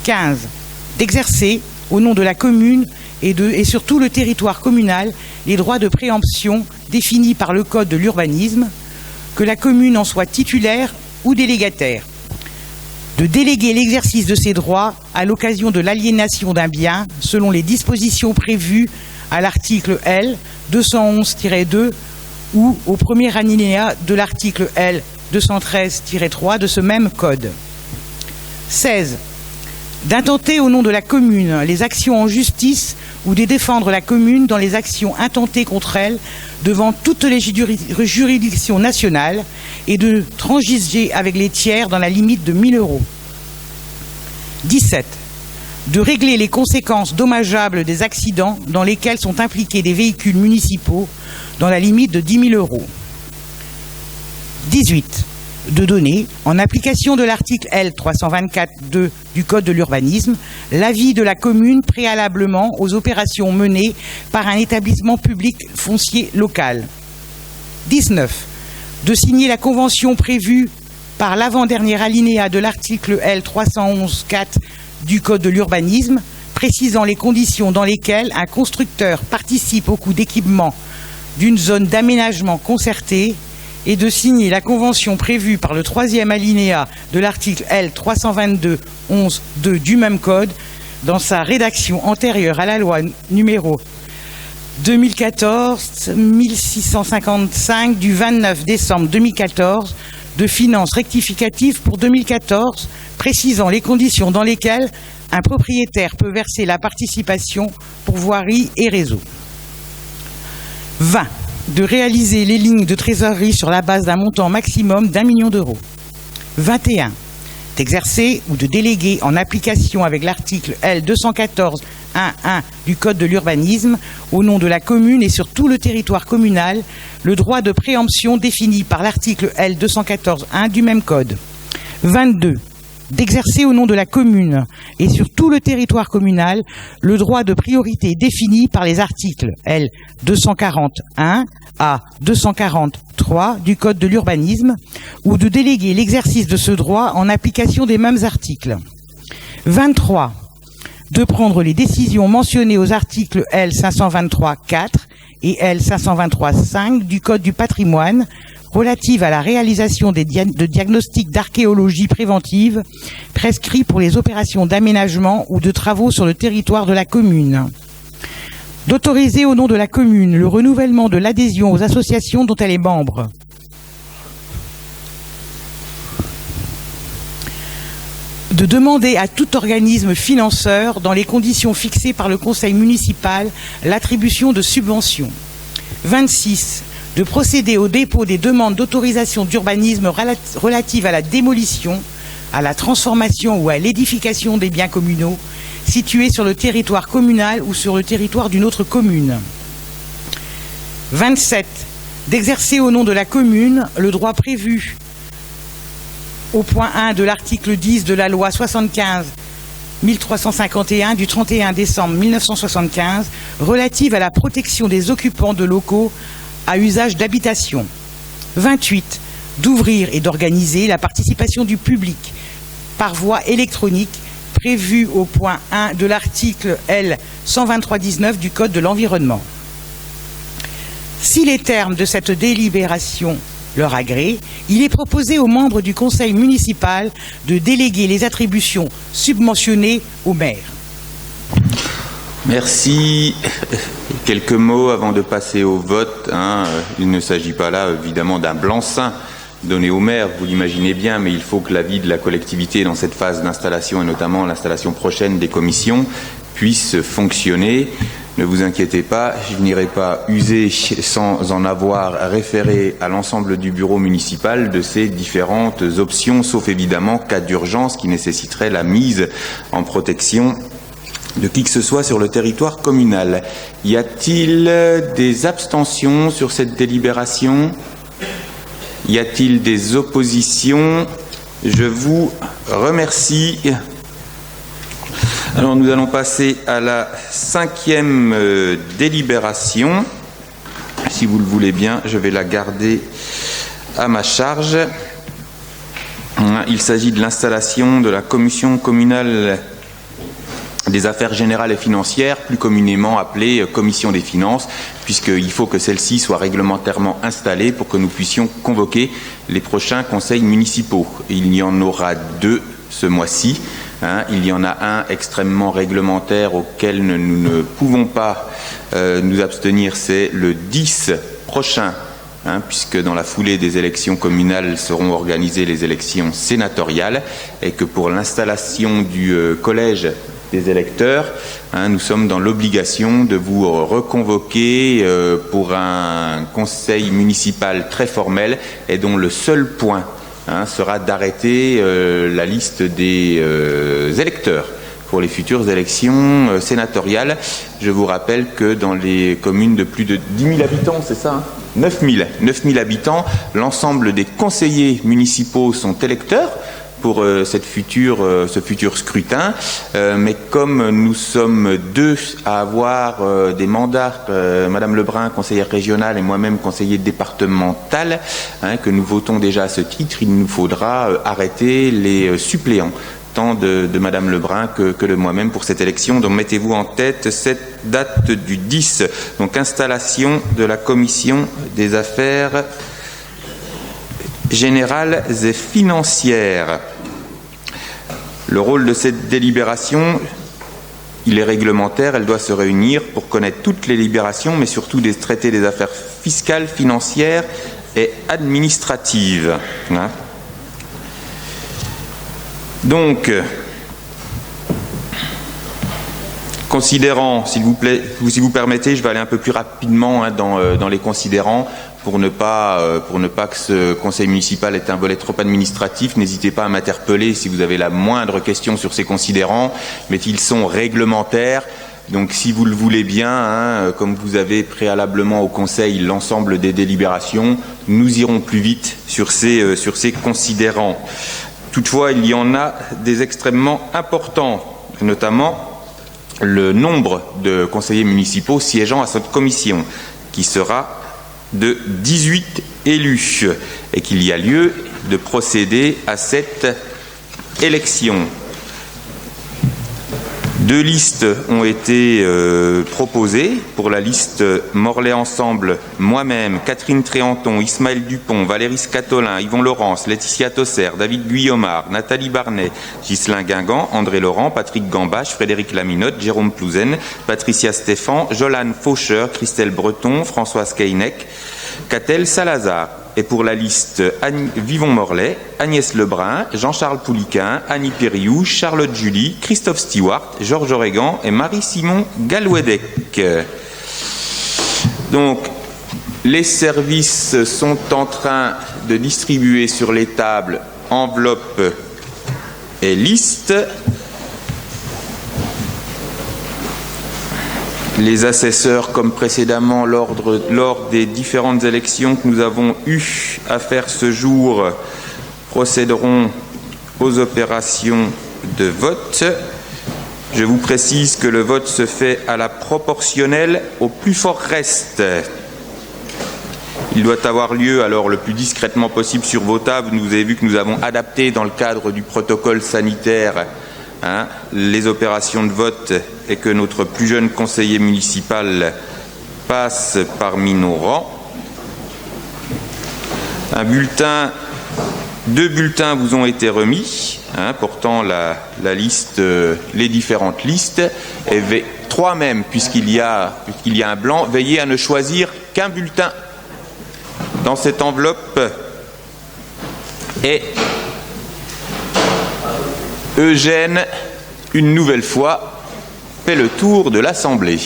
15. D'exercer, au nom de la commune et sur tout le territoire communal, les droits de préemption définis par le Code de l'urbanisme, que la commune en soit titulaire ou délégataire. De déléguer l'exercice de ces droits à l'occasion de l'aliénation d'un bien selon les dispositions prévues à l'article L. 211-2 ou au premier alinéa de l'article L. 213-3 de ce même code. 16. D'intenter au nom de la commune les actions en justice ou de défendre la commune dans les actions intentées contre elle devant toutes les juridictions nationales et de transiger avec les tiers dans la limite de 1 000 €. 17. De régler les conséquences dommageables des accidents dans lesquels sont impliqués des véhicules municipaux dans la limite de 10 000 €. 18. De donner, en application de l'article L. 324-2 du Code de l'urbanisme, l'avis de la commune préalablement aux opérations menées par un établissement public foncier local. 19. De signer la convention prévue par l'avant-dernier alinéa de l'article L. 311-4 du Code de l'urbanisme, précisant les conditions dans lesquelles un constructeur participe au coût d'équipement d'une zone d'aménagement concertée et de signer la convention prévue par le 3e alinéa de l'article L. 322-11-2 du même code dans sa rédaction antérieure à la loi numéro 2014-1655 du 29 décembre 2014 de finances rectificatives pour 2014, précisant les conditions dans lesquelles un propriétaire peut verser la participation pour voirie et réseau. 20. De réaliser les lignes de trésorerie sur la base d'un montant maximum d'1 million d'euros. 21. D'exercer ou de déléguer en application avec l'article L. 214-1-1 du Code de l'urbanisme au nom de la commune et sur tout le territoire communal le droit de préemption défini par l'article L. 214-1 du même code. 22. D'exercer au nom de la commune et sur tout le territoire communal le droit de priorité défini par les articles L. 240-1 à 240-3 du Code de l'urbanisme ou de déléguer l'exercice de ce droit en application des mêmes articles. 23. De prendre les décisions mentionnées aux articles L. 523-4 et L. 523-5 du Code du patrimoine relative à la réalisation de diagnostics d'archéologie préventive prescrits pour les opérations d'aménagement ou de travaux sur le territoire de la commune. D'autoriser au nom de la commune le renouvellement de l'adhésion aux associations dont elle est membre. De demander à tout organisme financeur, dans les conditions fixées par le conseil municipal, l'attribution de subventions. 26. De procéder au dépôt des demandes d'autorisation d'urbanisme relatives à la démolition, à la transformation ou à l'édification des biens communaux situés sur le territoire communal ou sur le territoire d'une autre commune. 27. D'exercer au nom de la commune le droit prévu au point 1 de l'article 10 de la loi 75-1351 du 31 décembre 1975 relative à la protection des occupants de locaux à usage d'habitation. 28. D'ouvrir et d'organiser la participation du public par voie électronique prévue au point 1 de l'article L. 123-19 du Code de l'environnement. Si les termes de cette délibération leur agréent, il est proposé aux membres du conseil municipal de déléguer les attributions subventionnées au maire. Merci. Quelques mots avant de passer au vote. Il ne s'agit pas là, évidemment, d'un blanc-seing donné au maire, vous l'imaginez bien, mais il faut que l'avis de la collectivité dans cette phase d'installation, et notamment l'installation prochaine des commissions, puisse fonctionner. Ne vous inquiétez pas, je n'irai pas user, sans en avoir référé à l'ensemble du bureau municipal, de ces différentes options, sauf évidemment cas d'urgence qui nécessiterait la mise en protection de qui que ce soit sur le territoire communal. Y a-t-il des abstentions sur cette délibération? Y a-t-il des oppositions? Je vous remercie. Alors nous allons passer à la 5e délibération. Si vous le voulez bien, je vais la garder à ma charge. Il s'agit de l'installation de la commission communale des affaires générales et financières, plus communément appelée commission des finances, puisqu'il faut que celle-ci soit réglementairement installée pour que nous puissions convoquer les prochains conseils municipaux. Il y en aura 2 ce mois-ci. Il y en a un extrêmement réglementaire auquel nous ne pouvons pas nous abstenir, c'est le 10 prochain, puisque dans la foulée des élections communales seront organisées les élections sénatoriales, et que pour l'installation du collège des électeurs, nous sommes dans l'obligation de vous reconvoquer pour un conseil municipal très formel et dont le seul point sera d'arrêter la liste des électeurs pour les futures élections sénatoriales. Je vous rappelle que dans les communes de plus de 10 000 habitants, c'est ça, 9 000 habitants, l'ensemble des conseillers municipaux sont électeurs pour ce futur scrutin, mais comme nous sommes 2 à avoir des mandats, Madame Lebrun, conseillère régionale, et moi-même, conseiller départemental, que nous votons déjà à ce titre, il nous faudra arrêter les suppléants, tant de Madame Lebrun que de moi-même pour cette élection. Donc mettez-vous en tête cette date du 10, donc installation de la commission des affaires générales et financières. Le rôle de cette délibération, il est réglementaire, elle doit se réunir pour connaître toutes les libérations, mais surtout traiter des affaires fiscales, financières et administratives. Donc, considérant, s'il vous plaît, si vous permettez, je vais aller un peu plus rapidement dans les considérants pour ne pas que ce conseil municipal ait un volet trop administratif. N'hésitez pas à m'interpeller si vous avez la moindre question sur ces considérants, mais ils sont réglementaires. Donc si vous le voulez bien, comme vous avez préalablement au conseil l'ensemble des délibérations, nous irons plus vite sur ces considérants. Toutefois, il y en a des extrêmement importants, notamment le nombre de conseillers municipaux siégeant à cette commission, qui sera de 18 élus, et qu'il y a lieu de procéder à cette élection. 2 listes ont été proposées. Pour la liste Morlaix Ensemble, moi-même, Catherine Tréanton, Ismaël Dupont, Valérie Scatolin, Yvon Laurence, Laetitia Tosser, David Guillaumard, Nathalie Barnet, Ghislain Guingamp, André Laurent, Patrick Gambache, Frédéric Laminotte, Jérôme Plouzen, Patricia Stéphan, Jolane Faucheur, Christelle Breton, Françoise Keinec, Catel Salazar. Et pour la liste Vivon Morlaix, Agnès Lebrun, Jean-Charles Pouliquin, Annie Périou, Charlotte Julie, Christophe Stewart, Georges Oregan et Marie-Simon Galouedec. Donc, les services sont en train de distribuer sur les tables enveloppes et listes. Les assesseurs, comme précédemment lors des différentes élections que nous avons eu à faire ce jour, procéderont aux opérations de vote. Je vous précise que le vote se fait à la proportionnelle au plus fort reste. Il doit avoir lieu alors le plus discrètement possible sur vos tables. Vous avez vu que nous avons adapté dans le cadre du protocole sanitaire les opérations de vote, et que notre plus jeune conseiller municipal passe parmi nos rangs. 2 bulletins vous ont été remis, portant la liste, les différentes listes, et 3 même, puisqu'il y a un blanc. Veillez à ne choisir qu'un bulletin dans cette enveloppe. Et Eugène, une nouvelle fois, fait le tour de l'Assemblée.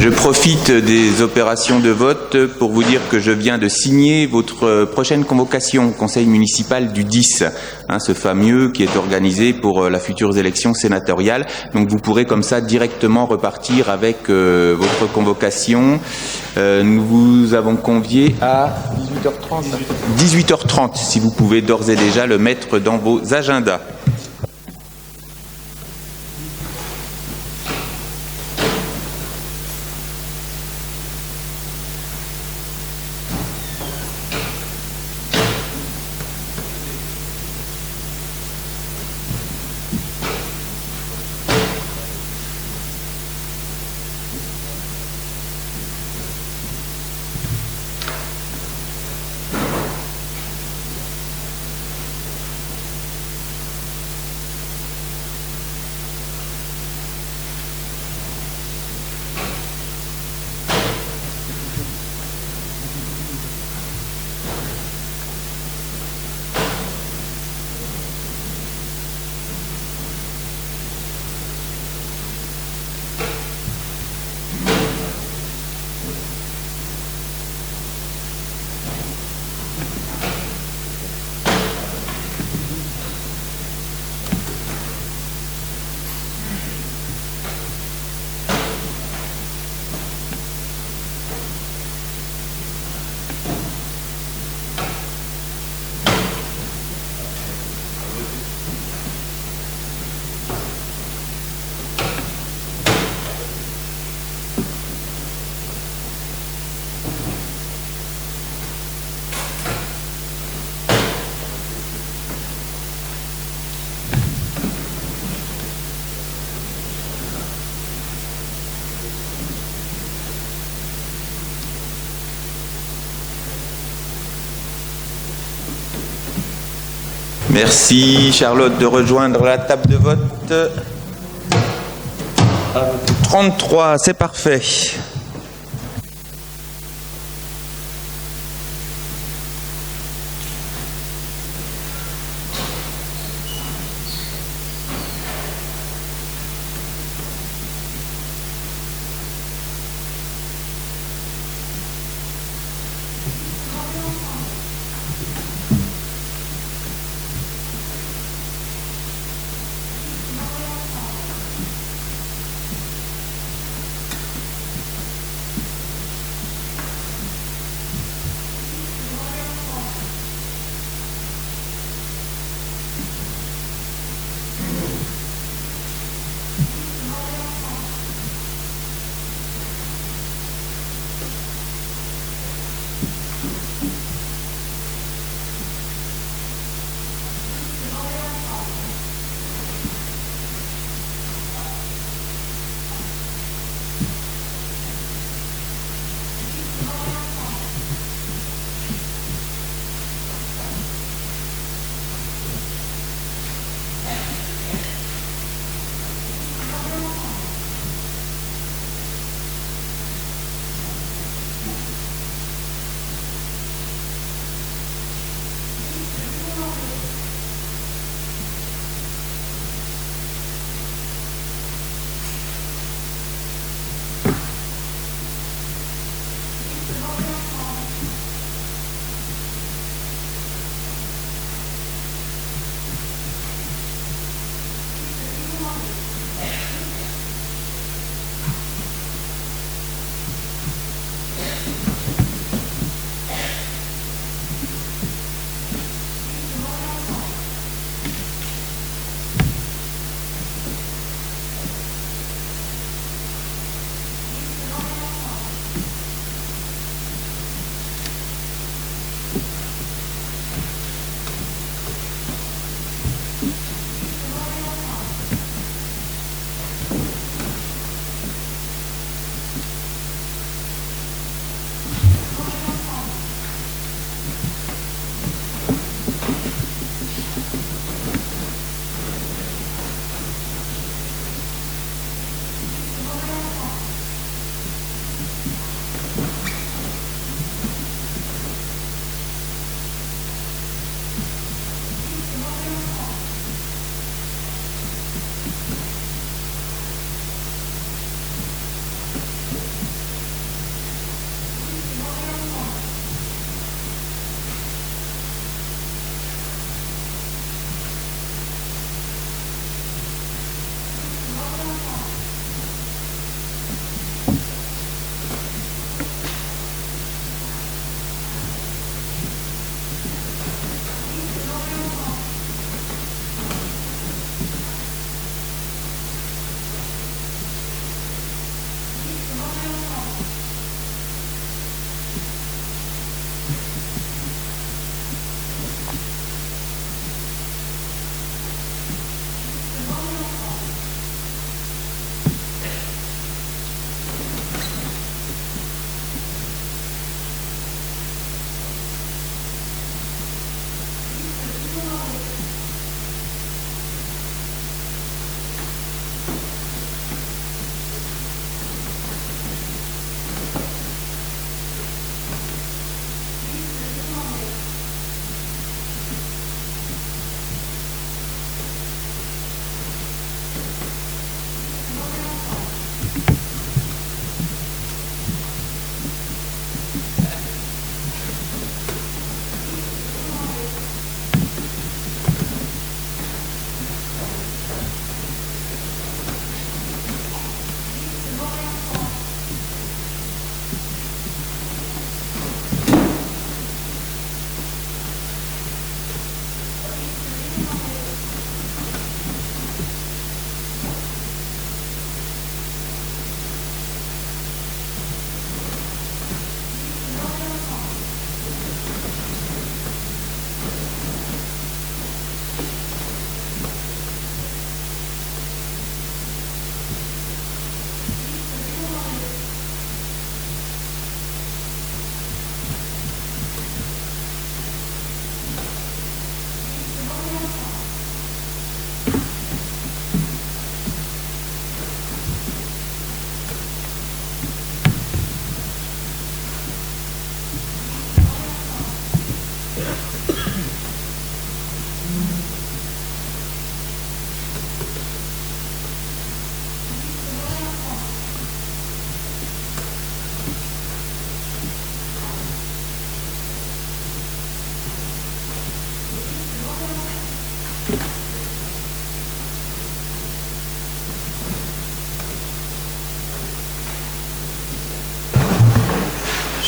Je profite des opérations de vote pour vous dire que je viens de signer votre prochaine convocation au conseil municipal du 10, ce fameux qui est organisé pour la future élection sénatoriale. Donc vous pourrez comme ça directement repartir avec votre convocation. Nous vous avons convié à 18h30, si vous pouvez d'ores et déjà le mettre dans vos agendas. Merci Charlotte de rejoindre la table de vote. 33, c'est parfait.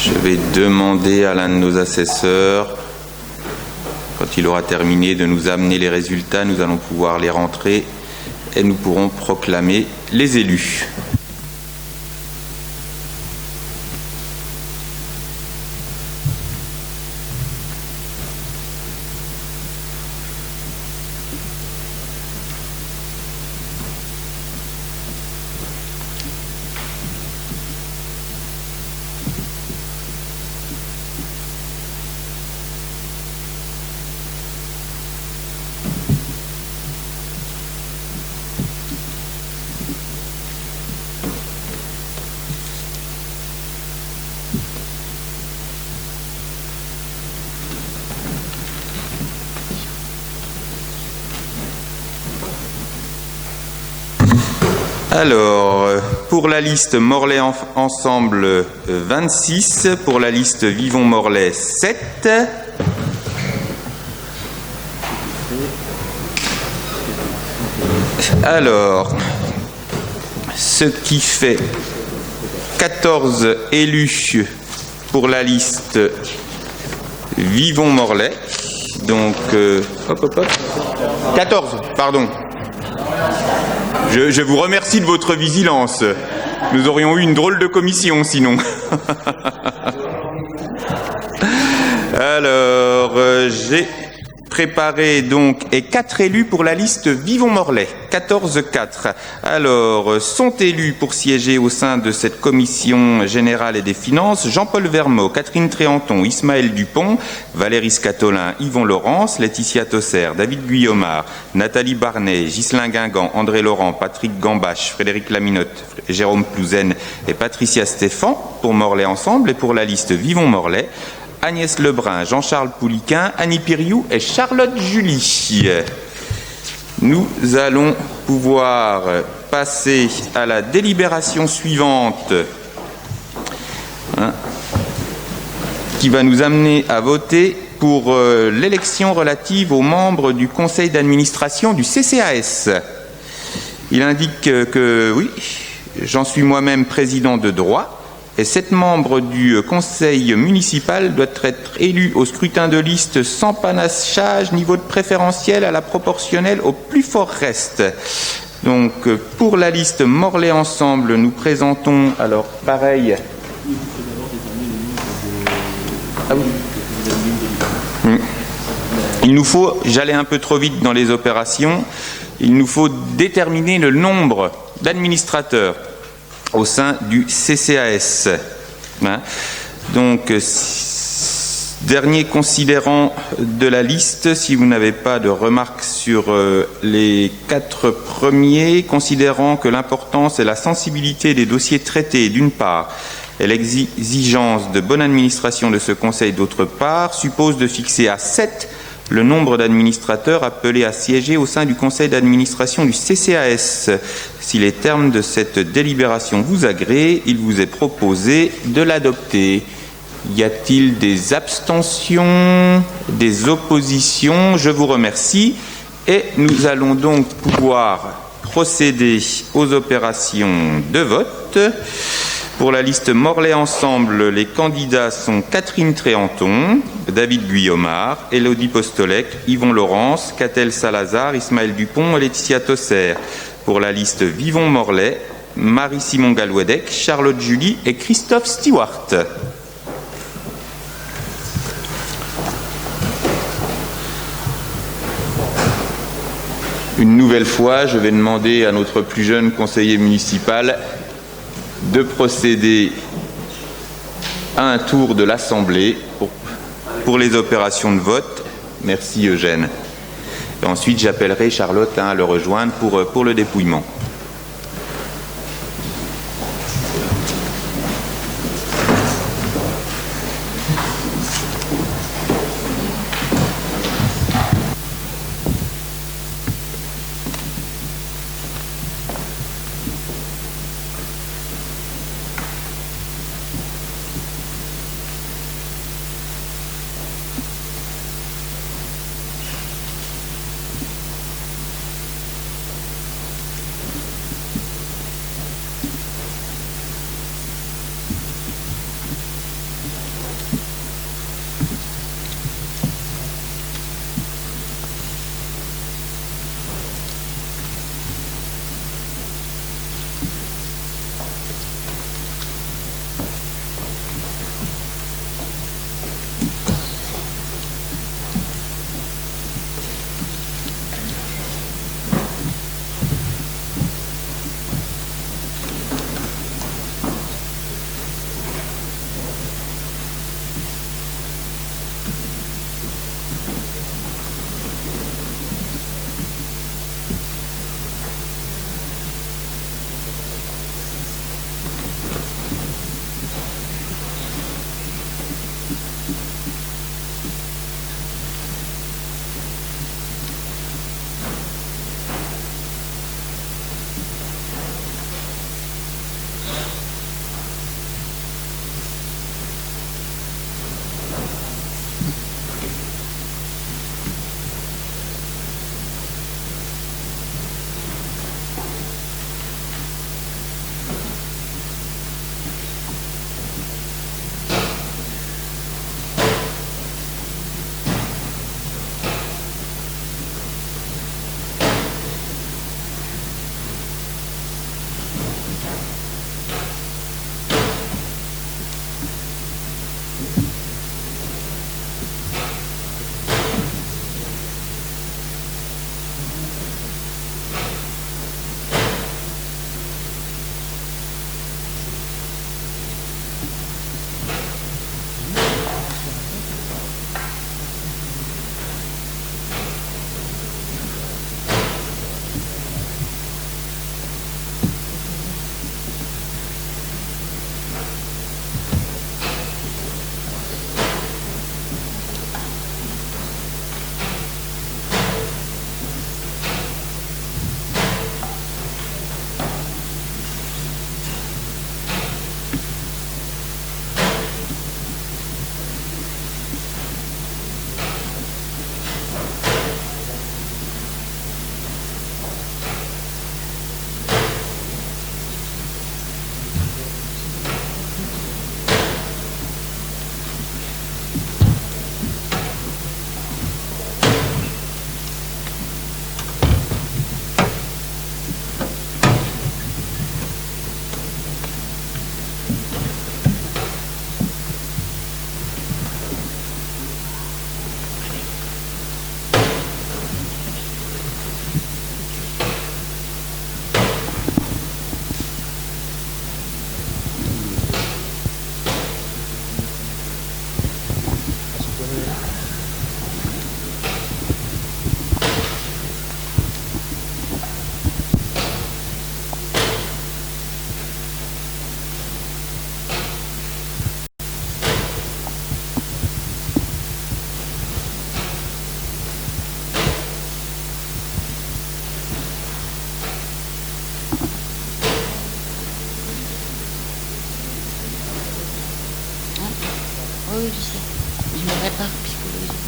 Je vais demander à l'un de nos assesseurs, quand il aura terminé, de nous amener les résultats. Nous allons pouvoir les rentrer et nous pourrons proclamer les élus. Alors, pour la liste Morlaix Ensemble 26, pour la liste Vivons Morlaix 7, alors, ce qui fait 14 élus pour la liste Vivons Morlaix, donc 14, pardon. Je vous remercie de votre vigilance. Nous aurions eu une drôle de commission sinon. Alors, j'ai préparé donc et 4 élus pour la liste Vivons Morlaix, 14-4. Alors, sont élus pour siéger au sein de cette commission générale et des finances Jean-Paul Vermeau, Catherine Tréanton, Ismaël Dupont, Valérie Scatolin, Yvon Laurence, Laetitia Tosser, David Guyomard, Nathalie Barnet, Ghislain Guingamp, André Laurent, Patrick Gambache, Frédéric Laminotte, Jérôme Plouzen et Patricia Stéphan pour Morlaix Ensemble, et pour la liste Vivons Morlaix, Agnès Lebrun, Jean-Charles Pouliquin, Annie Piriou et Charlotte Julie. Nous allons pouvoir passer à la délibération suivante, qui va nous amener à voter pour l'élection relative aux membres du conseil d'administration du CCAS. Il indique que oui, j'en suis moi-même président de droit, et 7 membres du conseil municipal doivent être élus au scrutin de liste sans panachage, niveau de préférentiel à la proportionnelle au plus fort reste. Donc, pour la liste Morlaix Ensemble, nous présentons, alors pareil. Ah oui. Il nous faut, j'allais un peu trop vite dans les opérations, il nous faut déterminer le nombre d'administrateurs au sein du CCAS. Donc, dernier considérant de la liste, si vous n'avez pas de remarques sur les 4 premiers, considérant que l'importance et la sensibilité des dossiers traités, d'une part, et l'exigence de bonne administration de ce conseil, d'autre part, suppose de fixer à 7 le nombre d'administrateurs appelés à siéger au sein du conseil d'administration du CCAS. Si les termes de cette délibération vous agréent, il vous est proposé de l'adopter. Y a-t-il des abstentions, des oppositions? Je vous remercie. Et nous allons donc pouvoir procéder aux opérations de vote. Pour la liste Morlaix Ensemble, les candidats sont Catherine Tréanton, David Guyomard, Élodie Postolec, Yvon Laurence, Catel Salazar, Ismaël Dupont et Laetitia Tosser. Pour la liste Vivons Morlaix, Marie-Simon Galouedec, Charlotte Julie et Christophe Stewart. Une nouvelle fois, je vais demander à notre plus jeune conseiller municipal de procéder à un tour de l'Assemblée pour les opérations de vote. Merci Eugène. Et ensuite, j'appellerai Charlotte à le rejoindre pour le dépouillement. oui, je sais. Je me prépare psychologiquement.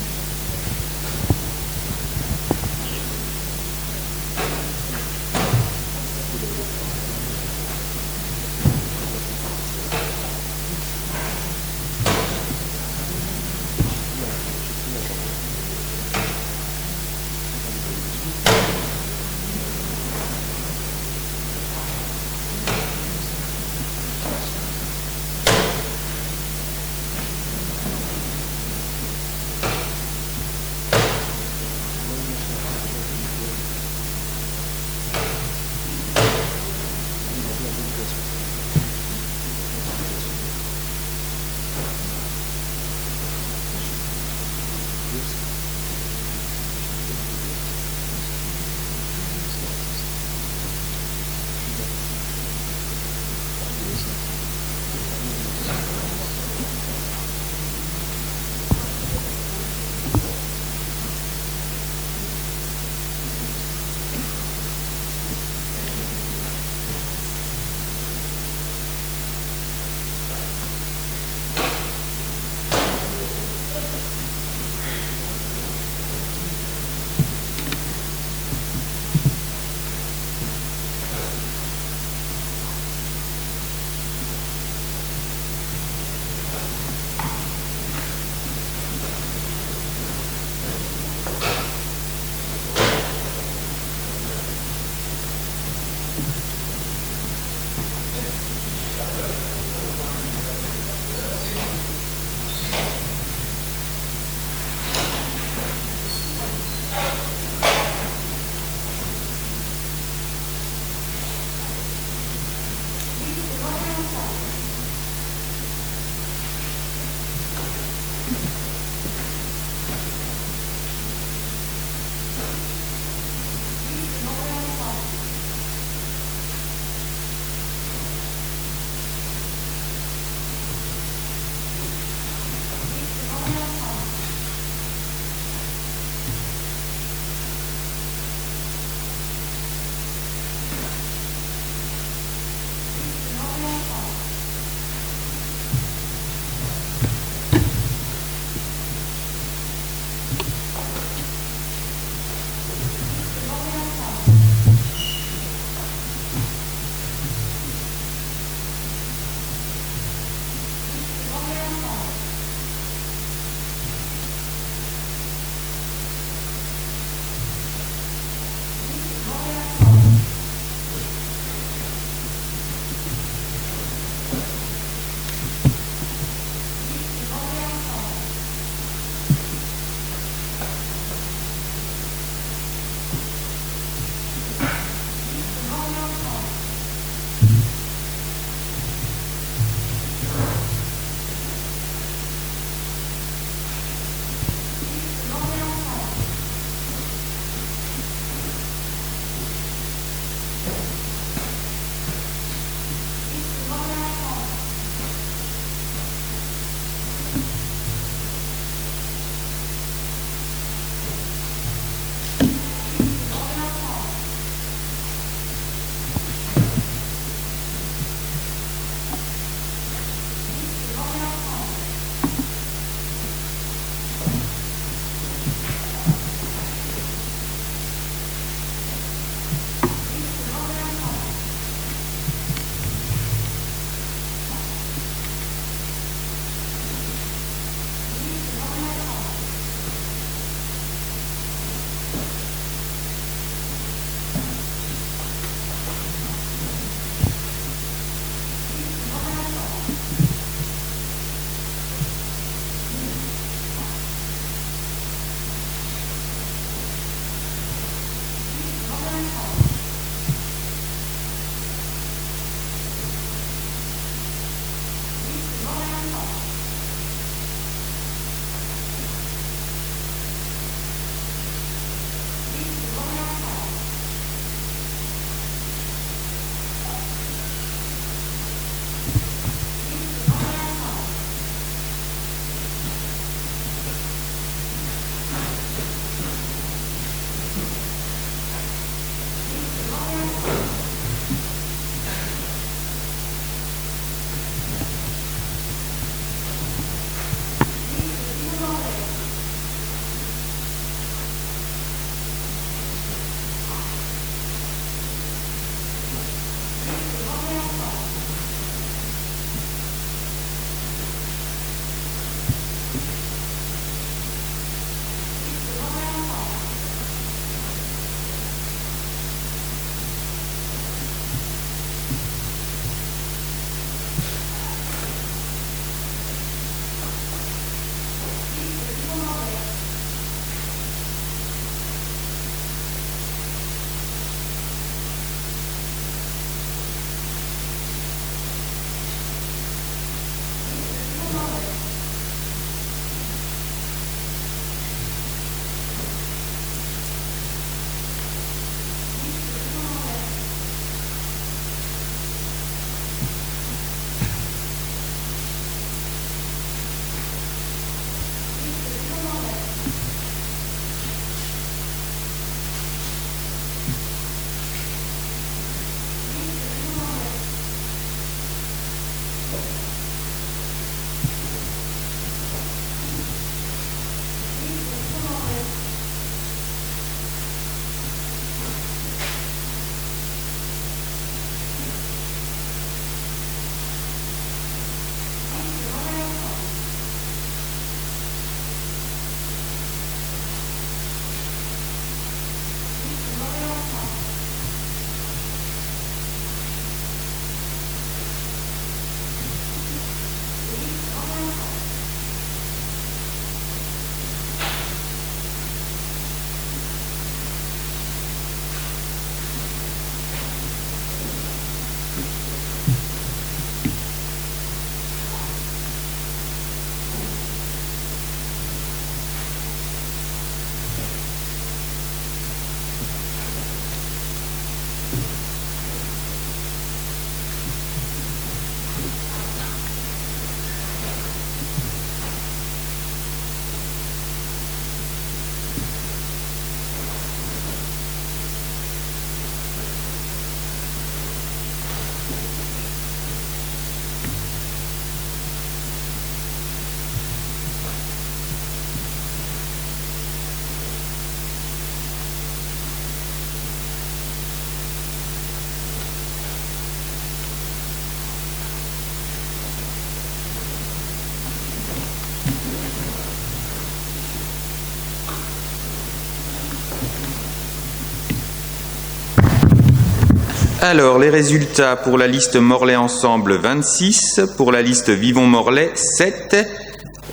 Alors, les résultats pour la liste Morlaix Ensemble, 26, pour la liste Vivons Morlaix, 7,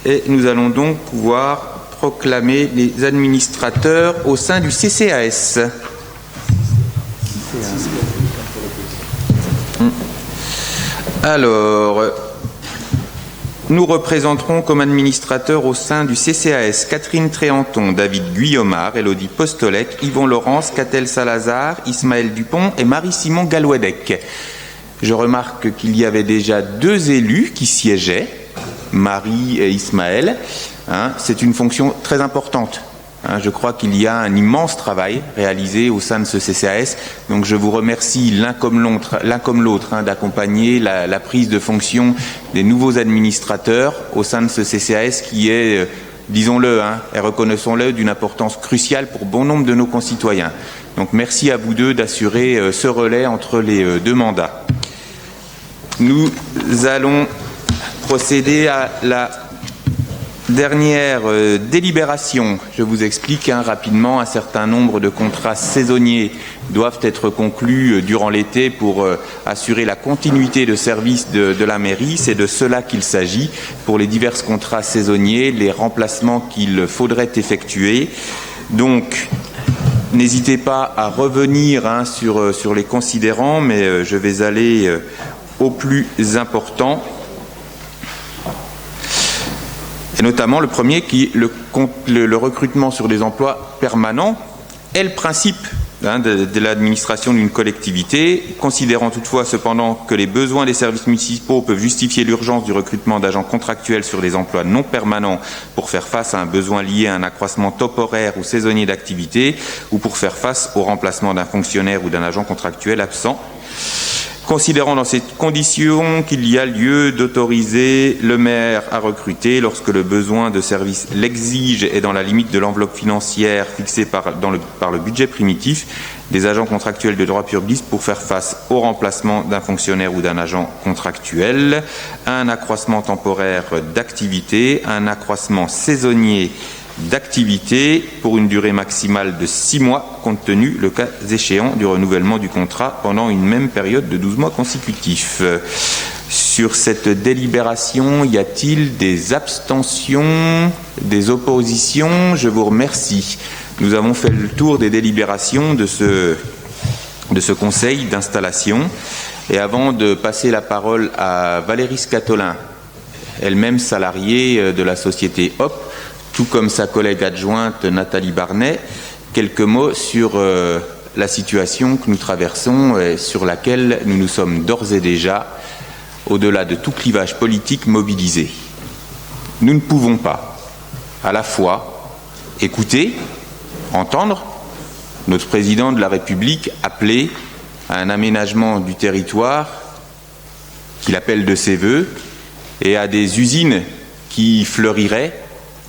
et nous allons donc pouvoir proclamer les administrateurs au sein du CCAS. Alors, nous représenterons comme administrateurs au sein du CCAS Catherine Tréanton, David Guillaumard, Élodie Postolec, Yvon Laurence, Catel Salazar, Ismaël Dupont et Marie-Simon Galouedec. Je remarque qu'il y avait déjà 2 élus qui siégeaient, Marie et Ismaël. C'est une fonction très importante. Je crois qu'il y a un immense travail réalisé au sein de ce CCAS. Donc je vous remercie l'un comme l'autre d'accompagner la prise de fonction des nouveaux administrateurs au sein de ce CCAS qui est, disons-le et reconnaissons-le, d'une importance cruciale pour bon nombre de nos concitoyens. Donc merci à vous deux d'assurer ce relais entre les 2 mandats. Nous allons procéder à la dernière délibération. Je vous explique rapidement, un certain nombre de contrats saisonniers doivent être conclus durant l'été pour assurer la continuité de service de la mairie. C'est de cela qu'il s'agit pour les divers contrats saisonniers, les remplacements qu'il faudrait effectuer. Donc, n'hésitez pas à revenir sur les considérants, mais je vais aller au plus important. Et notamment le premier qui est le recrutement sur des emplois permanents est le principe de l'administration d'une collectivité, considérant toutefois cependant que les besoins des services municipaux peuvent justifier l'urgence du recrutement d'agents contractuels sur des emplois non permanents pour faire face à un besoin lié à un accroissement temporaire ou saisonnier d'activité ou pour faire face au remplacement d'un fonctionnaire ou d'un agent contractuel absent. Considérant dans ces conditions qu'il y a lieu d'autoriser le maire à recruter lorsque le besoin de service l'exige et dans la limite de l'enveloppe financière fixée par le budget primitif, des agents contractuels de droit public pour faire face au remplacement d'un fonctionnaire ou d'un agent contractuel, un accroissement temporaire d'activité, un accroissement saisonnier d'activité pour une durée maximale de 6 mois, compte tenu, le cas échéant, du renouvellement du contrat pendant une même période de 12 mois consécutifs. Sur cette délibération, y a-t-il des abstentions, des oppositions? Je vous remercie. Nous avons fait le tour des délibérations de ce conseil d'installation. Et avant de passer la parole à Valérie Scatolin, elle-même salariée de la société HOP, tout comme sa collègue adjointe Nathalie Barnet, quelques mots sur la situation que nous traversons et sur laquelle nous nous sommes d'ores et déjà, au-delà de tout clivage politique, mobilisés. Nous ne pouvons pas, à la fois, écouter, entendre notre président de la République appeler à un aménagement du territoire qu'il appelle de ses vœux et à des usines qui fleuriraient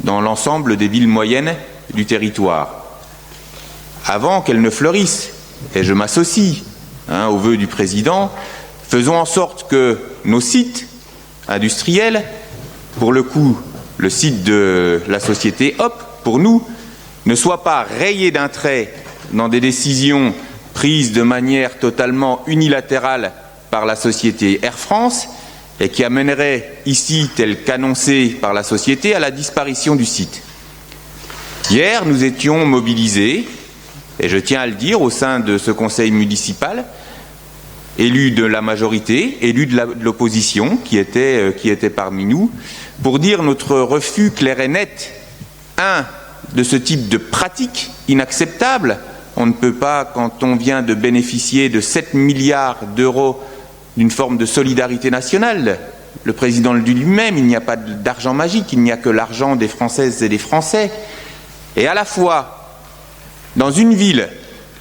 dans l'ensemble des villes moyennes du territoire. Avant qu'elles ne fleurissent, et je m'associe aux vœux du président, faisons en sorte que nos sites industriels, pour le coup, le site de la société HOP, pour nous, ne soient pas rayés d'un trait dans des décisions prises de manière totalement unilatérale par la société Air France, et qui amènerait ici, tel qu'annoncé par la société, à la disparition du site. Hier, nous étions mobilisés, et je tiens à le dire, au sein de ce conseil municipal, élus de la majorité, élus de l'opposition, qui étaient parmi nous, pour dire notre refus clair et net, de ce type de pratique inacceptable. On ne peut pas, quand on vient de bénéficier de 7 milliards d'euros d'une forme de solidarité nationale. Le président le dit lui-même, il n'y a pas d'argent magique, il n'y a que l'argent des Françaises et des Français. Et à la fois, dans une ville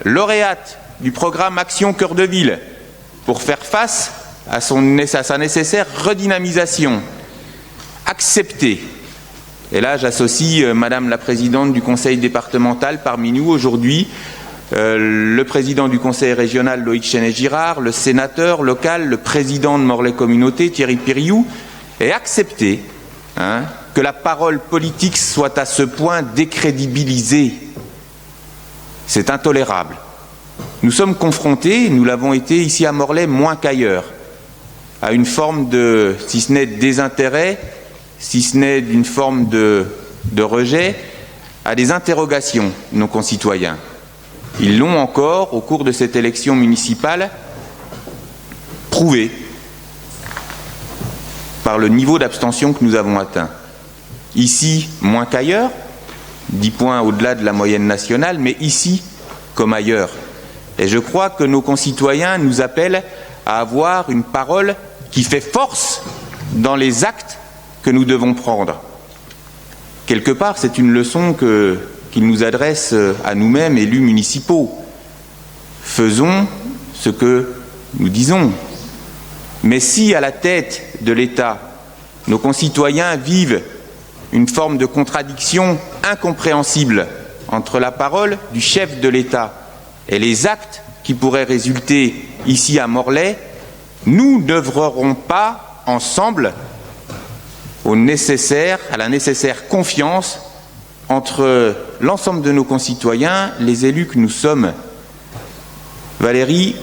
lauréate du programme Action Cœur de Ville, pour faire face à sa nécessaire redynamisation, accepter. Et là, j'associe Madame la Présidente du Conseil départemental parmi nous aujourd'hui, le président du conseil régional Loïc Chenet-Girard, le sénateur local, le président de Morlaix Communauté Thierry Piriou, et accepter que la parole politique soit à ce point décrédibilisée. C'est intolérable. Nous sommes confrontés, nous l'avons été ici à Morlaix moins qu'ailleurs, à une forme de, si ce n'est de désintérêt, si ce n'est d'une forme de rejet, à des interrogations de nos concitoyens. Ils l'ont encore, au cours de cette élection municipale, prouvé par le niveau d'abstention que nous avons atteint. Ici, moins qu'ailleurs, 10 points au-delà de la moyenne nationale, mais ici comme ailleurs. Et je crois que nos concitoyens nous appellent à avoir une parole qui fait force dans les actes que nous devons prendre. Quelque part, c'est une leçon qu'ils nous adressent à nous-mêmes, élus municipaux. Faisons ce que nous disons. Mais si, à la tête de l'État, nos concitoyens vivent une forme de contradiction incompréhensible entre la parole du chef de l'État et les actes qui pourraient résulter ici à Morlaix, nous n'œuvrerons pas ensemble à la nécessaire confiance entre l'ensemble de nos concitoyens, les élus que nous sommes. Valérie,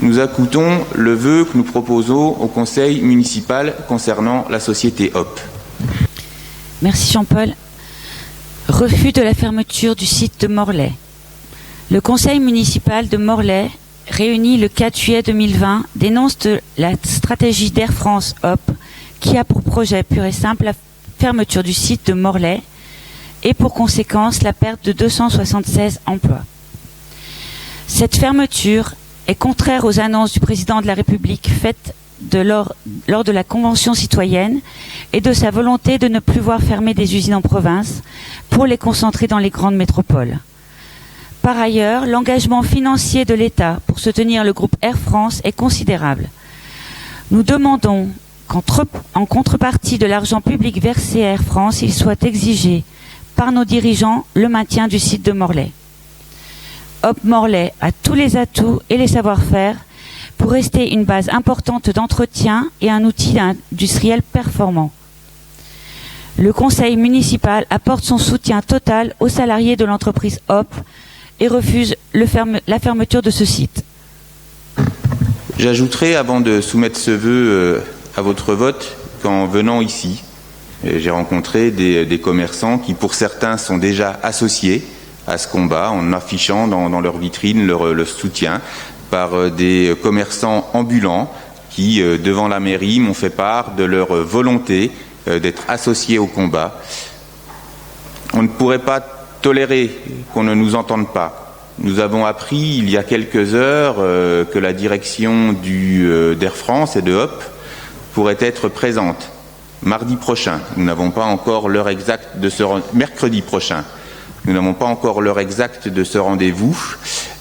nous écoutons le vœu que nous proposons au conseil municipal concernant la société HOP. Merci Jean-Paul. Refus de la fermeture du site de Morlaix. Le conseil municipal de Morlaix, réuni le 4 juillet 2020, dénonce la stratégie d'Air France HOP qui a pour projet pur et simple la fermeture du site de Morlaix et pour conséquence la perte de 276 emplois. Cette fermeture est contraire aux annonces du président de la République faites lors de la Convention citoyenne et de sa volonté de ne plus voir fermer des usines en province pour les concentrer dans les grandes métropoles. Par ailleurs, l'engagement financier de l'État pour soutenir le groupe Air France est considérable. Nous demandons qu'en contrepartie de l'argent public versé à Air France, il soit exigé par nos dirigeants le maintien du site de Morlaix. HOP Morlaix a tous les atouts et les savoir-faire pour rester une base importante d'entretien et un outil industriel performant. Le conseil municipal apporte son soutien total aux salariés de l'entreprise HOP et refuse la fermeture de ce site. J'ajouterai, avant de soumettre ce vœu à votre vote, qu'en venant ici, j'ai rencontré des commerçants qui, pour certains, sont déjà associés à ce combat, en affichant dans leur vitrine le soutien, par des commerçants ambulants qui, devant la mairie, m'ont fait part de leur volonté d'être associés au combat. On ne pourrait pas tolérer qu'on ne nous entende pas. Nous avons appris il y a quelques heures que la direction d'Air France et de HOP pourrait être présente mardi prochain. Nous n'avons pas encore l'heure exacte de mercredi prochain. Nous n'avons pas encore l'heure exacte de ce rendez-vous,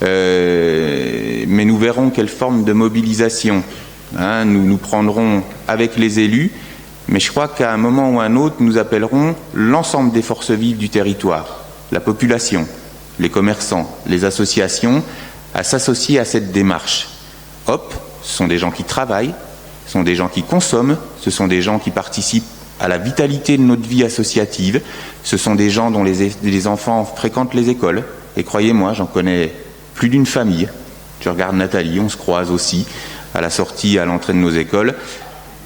mais nous verrons quelle forme de mobilisation nous prendrons avec les élus. Mais je crois qu'à un moment ou à un autre, nous appellerons l'ensemble des forces vives du territoire, la population, les commerçants, les associations, à s'associer à cette démarche. HOP, ce sont des gens qui travaillent, ce sont des gens qui consomment, ce sont des gens qui participent à la vitalité de notre vie associative. Ce sont des gens dont les enfants fréquentent les écoles. Et croyez-moi, j'en connais plus d'une famille. Je regarde Nathalie, on se croise aussi à la sortie, à l'entrée de nos écoles.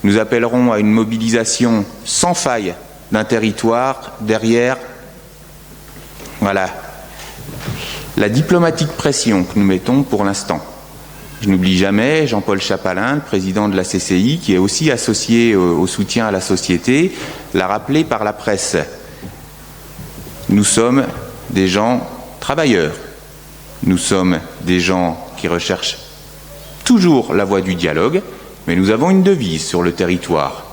Nous appellerons à une mobilisation sans faille d'un territoire derrière la diplomatique pression que nous mettons pour l'instant. Je n'oublie jamais Jean-Paul Chapalin, le président de la CCI, qui est aussi associé au soutien à la société, l'a rappelé par la presse. Nous sommes des gens travailleurs. Nous sommes des gens qui recherchent toujours la voie du dialogue, mais nous avons une devise sur le territoire.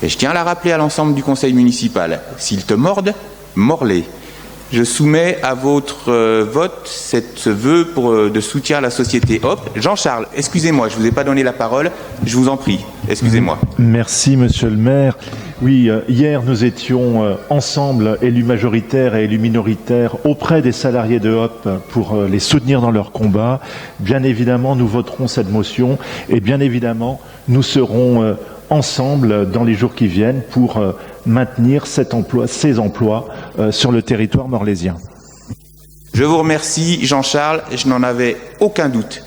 Et je tiens à la rappeler à l'ensemble du conseil municipal. S'ils te mordent, mords-les. Je soumets à votre vote ce vœu de soutien à la société HOP. Jean-Charles, excusez-moi, je ne vous ai pas donné la parole, je vous en prie, excusez-moi. Merci, monsieur le maire. Oui, hier, nous étions ensemble, élus majoritaires et élus minoritaires, auprès des salariés de HOP pour les soutenir dans leur combat. Bien évidemment, nous voterons cette motion et bien évidemment, nous serons ensemble dans les jours qui viennent pour maintenir ces emplois sur le territoire morlaisien. Je vous remercie, Jean-Charles, je n'en avais aucun doute.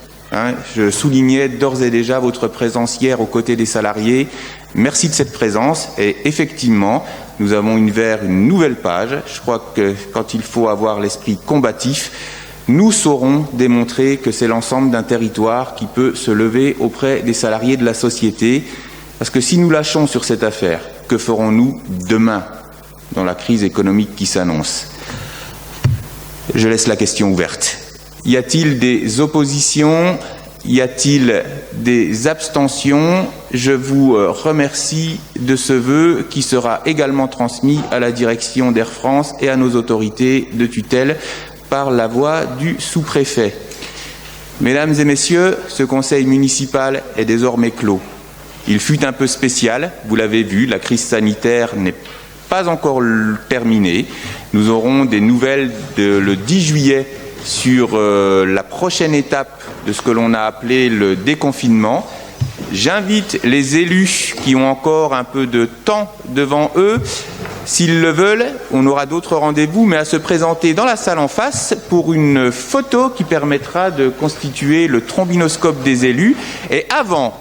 Je soulignais d'ores et déjà votre présence hier aux côtés des salariés. Merci de cette présence et effectivement, nous avons ouvert une nouvelle page. Je crois que quand il faut avoir l'esprit combatif, nous saurons démontrer que c'est l'ensemble d'un territoire qui peut se lever auprès des salariés de la société. Parce que si nous lâchons sur cette affaire, que ferons-nous demain dans la crise économique qui s'annonce? Je laisse la question ouverte. Y a-t-il des oppositions? Y a-t-il des abstentions? Je vous remercie de ce vœu qui sera également transmis à la direction d'Air France et à nos autorités de tutelle par la voix du sous-préfet. Mesdames et messieurs, ce conseil municipal est désormais clos. Il fut un peu spécial, vous l'avez vu, la crise sanitaire n'est pas encore terminée. Nous aurons des nouvelles le 10 juillet sur la prochaine étape de ce que l'on a appelé le déconfinement. J'invite les élus qui ont encore un peu de temps devant eux, s'ils le veulent, on aura d'autres rendez-vous, mais à se présenter dans la salle en face pour une photo qui permettra de constituer le trombinoscope des élus. Et avant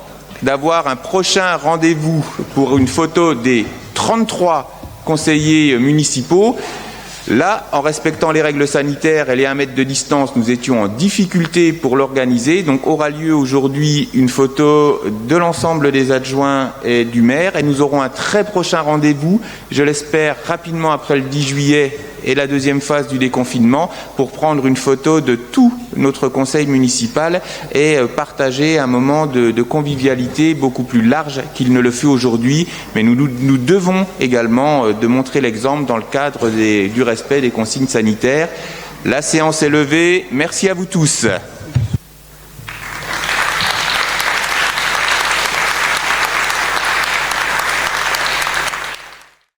d'avoir un prochain rendez-vous pour une photo des 33 conseillers municipaux, là, en respectant les règles sanitaires et les 1 mètre de distance, nous étions en difficulté pour l'organiser. Donc aura lieu aujourd'hui une photo de l'ensemble des adjoints et du maire. Et nous aurons un très prochain rendez-vous, je l'espère rapidement après le 10 juillet et la deuxième phase du déconfinement, pour prendre une photo de tout notre conseil municipal et partager un moment de convivialité beaucoup plus large qu'il ne le fut aujourd'hui. Mais nous devons également de montrer l'exemple dans le cadre du respect des consignes sanitaires. La séance est levée. Merci à vous tous.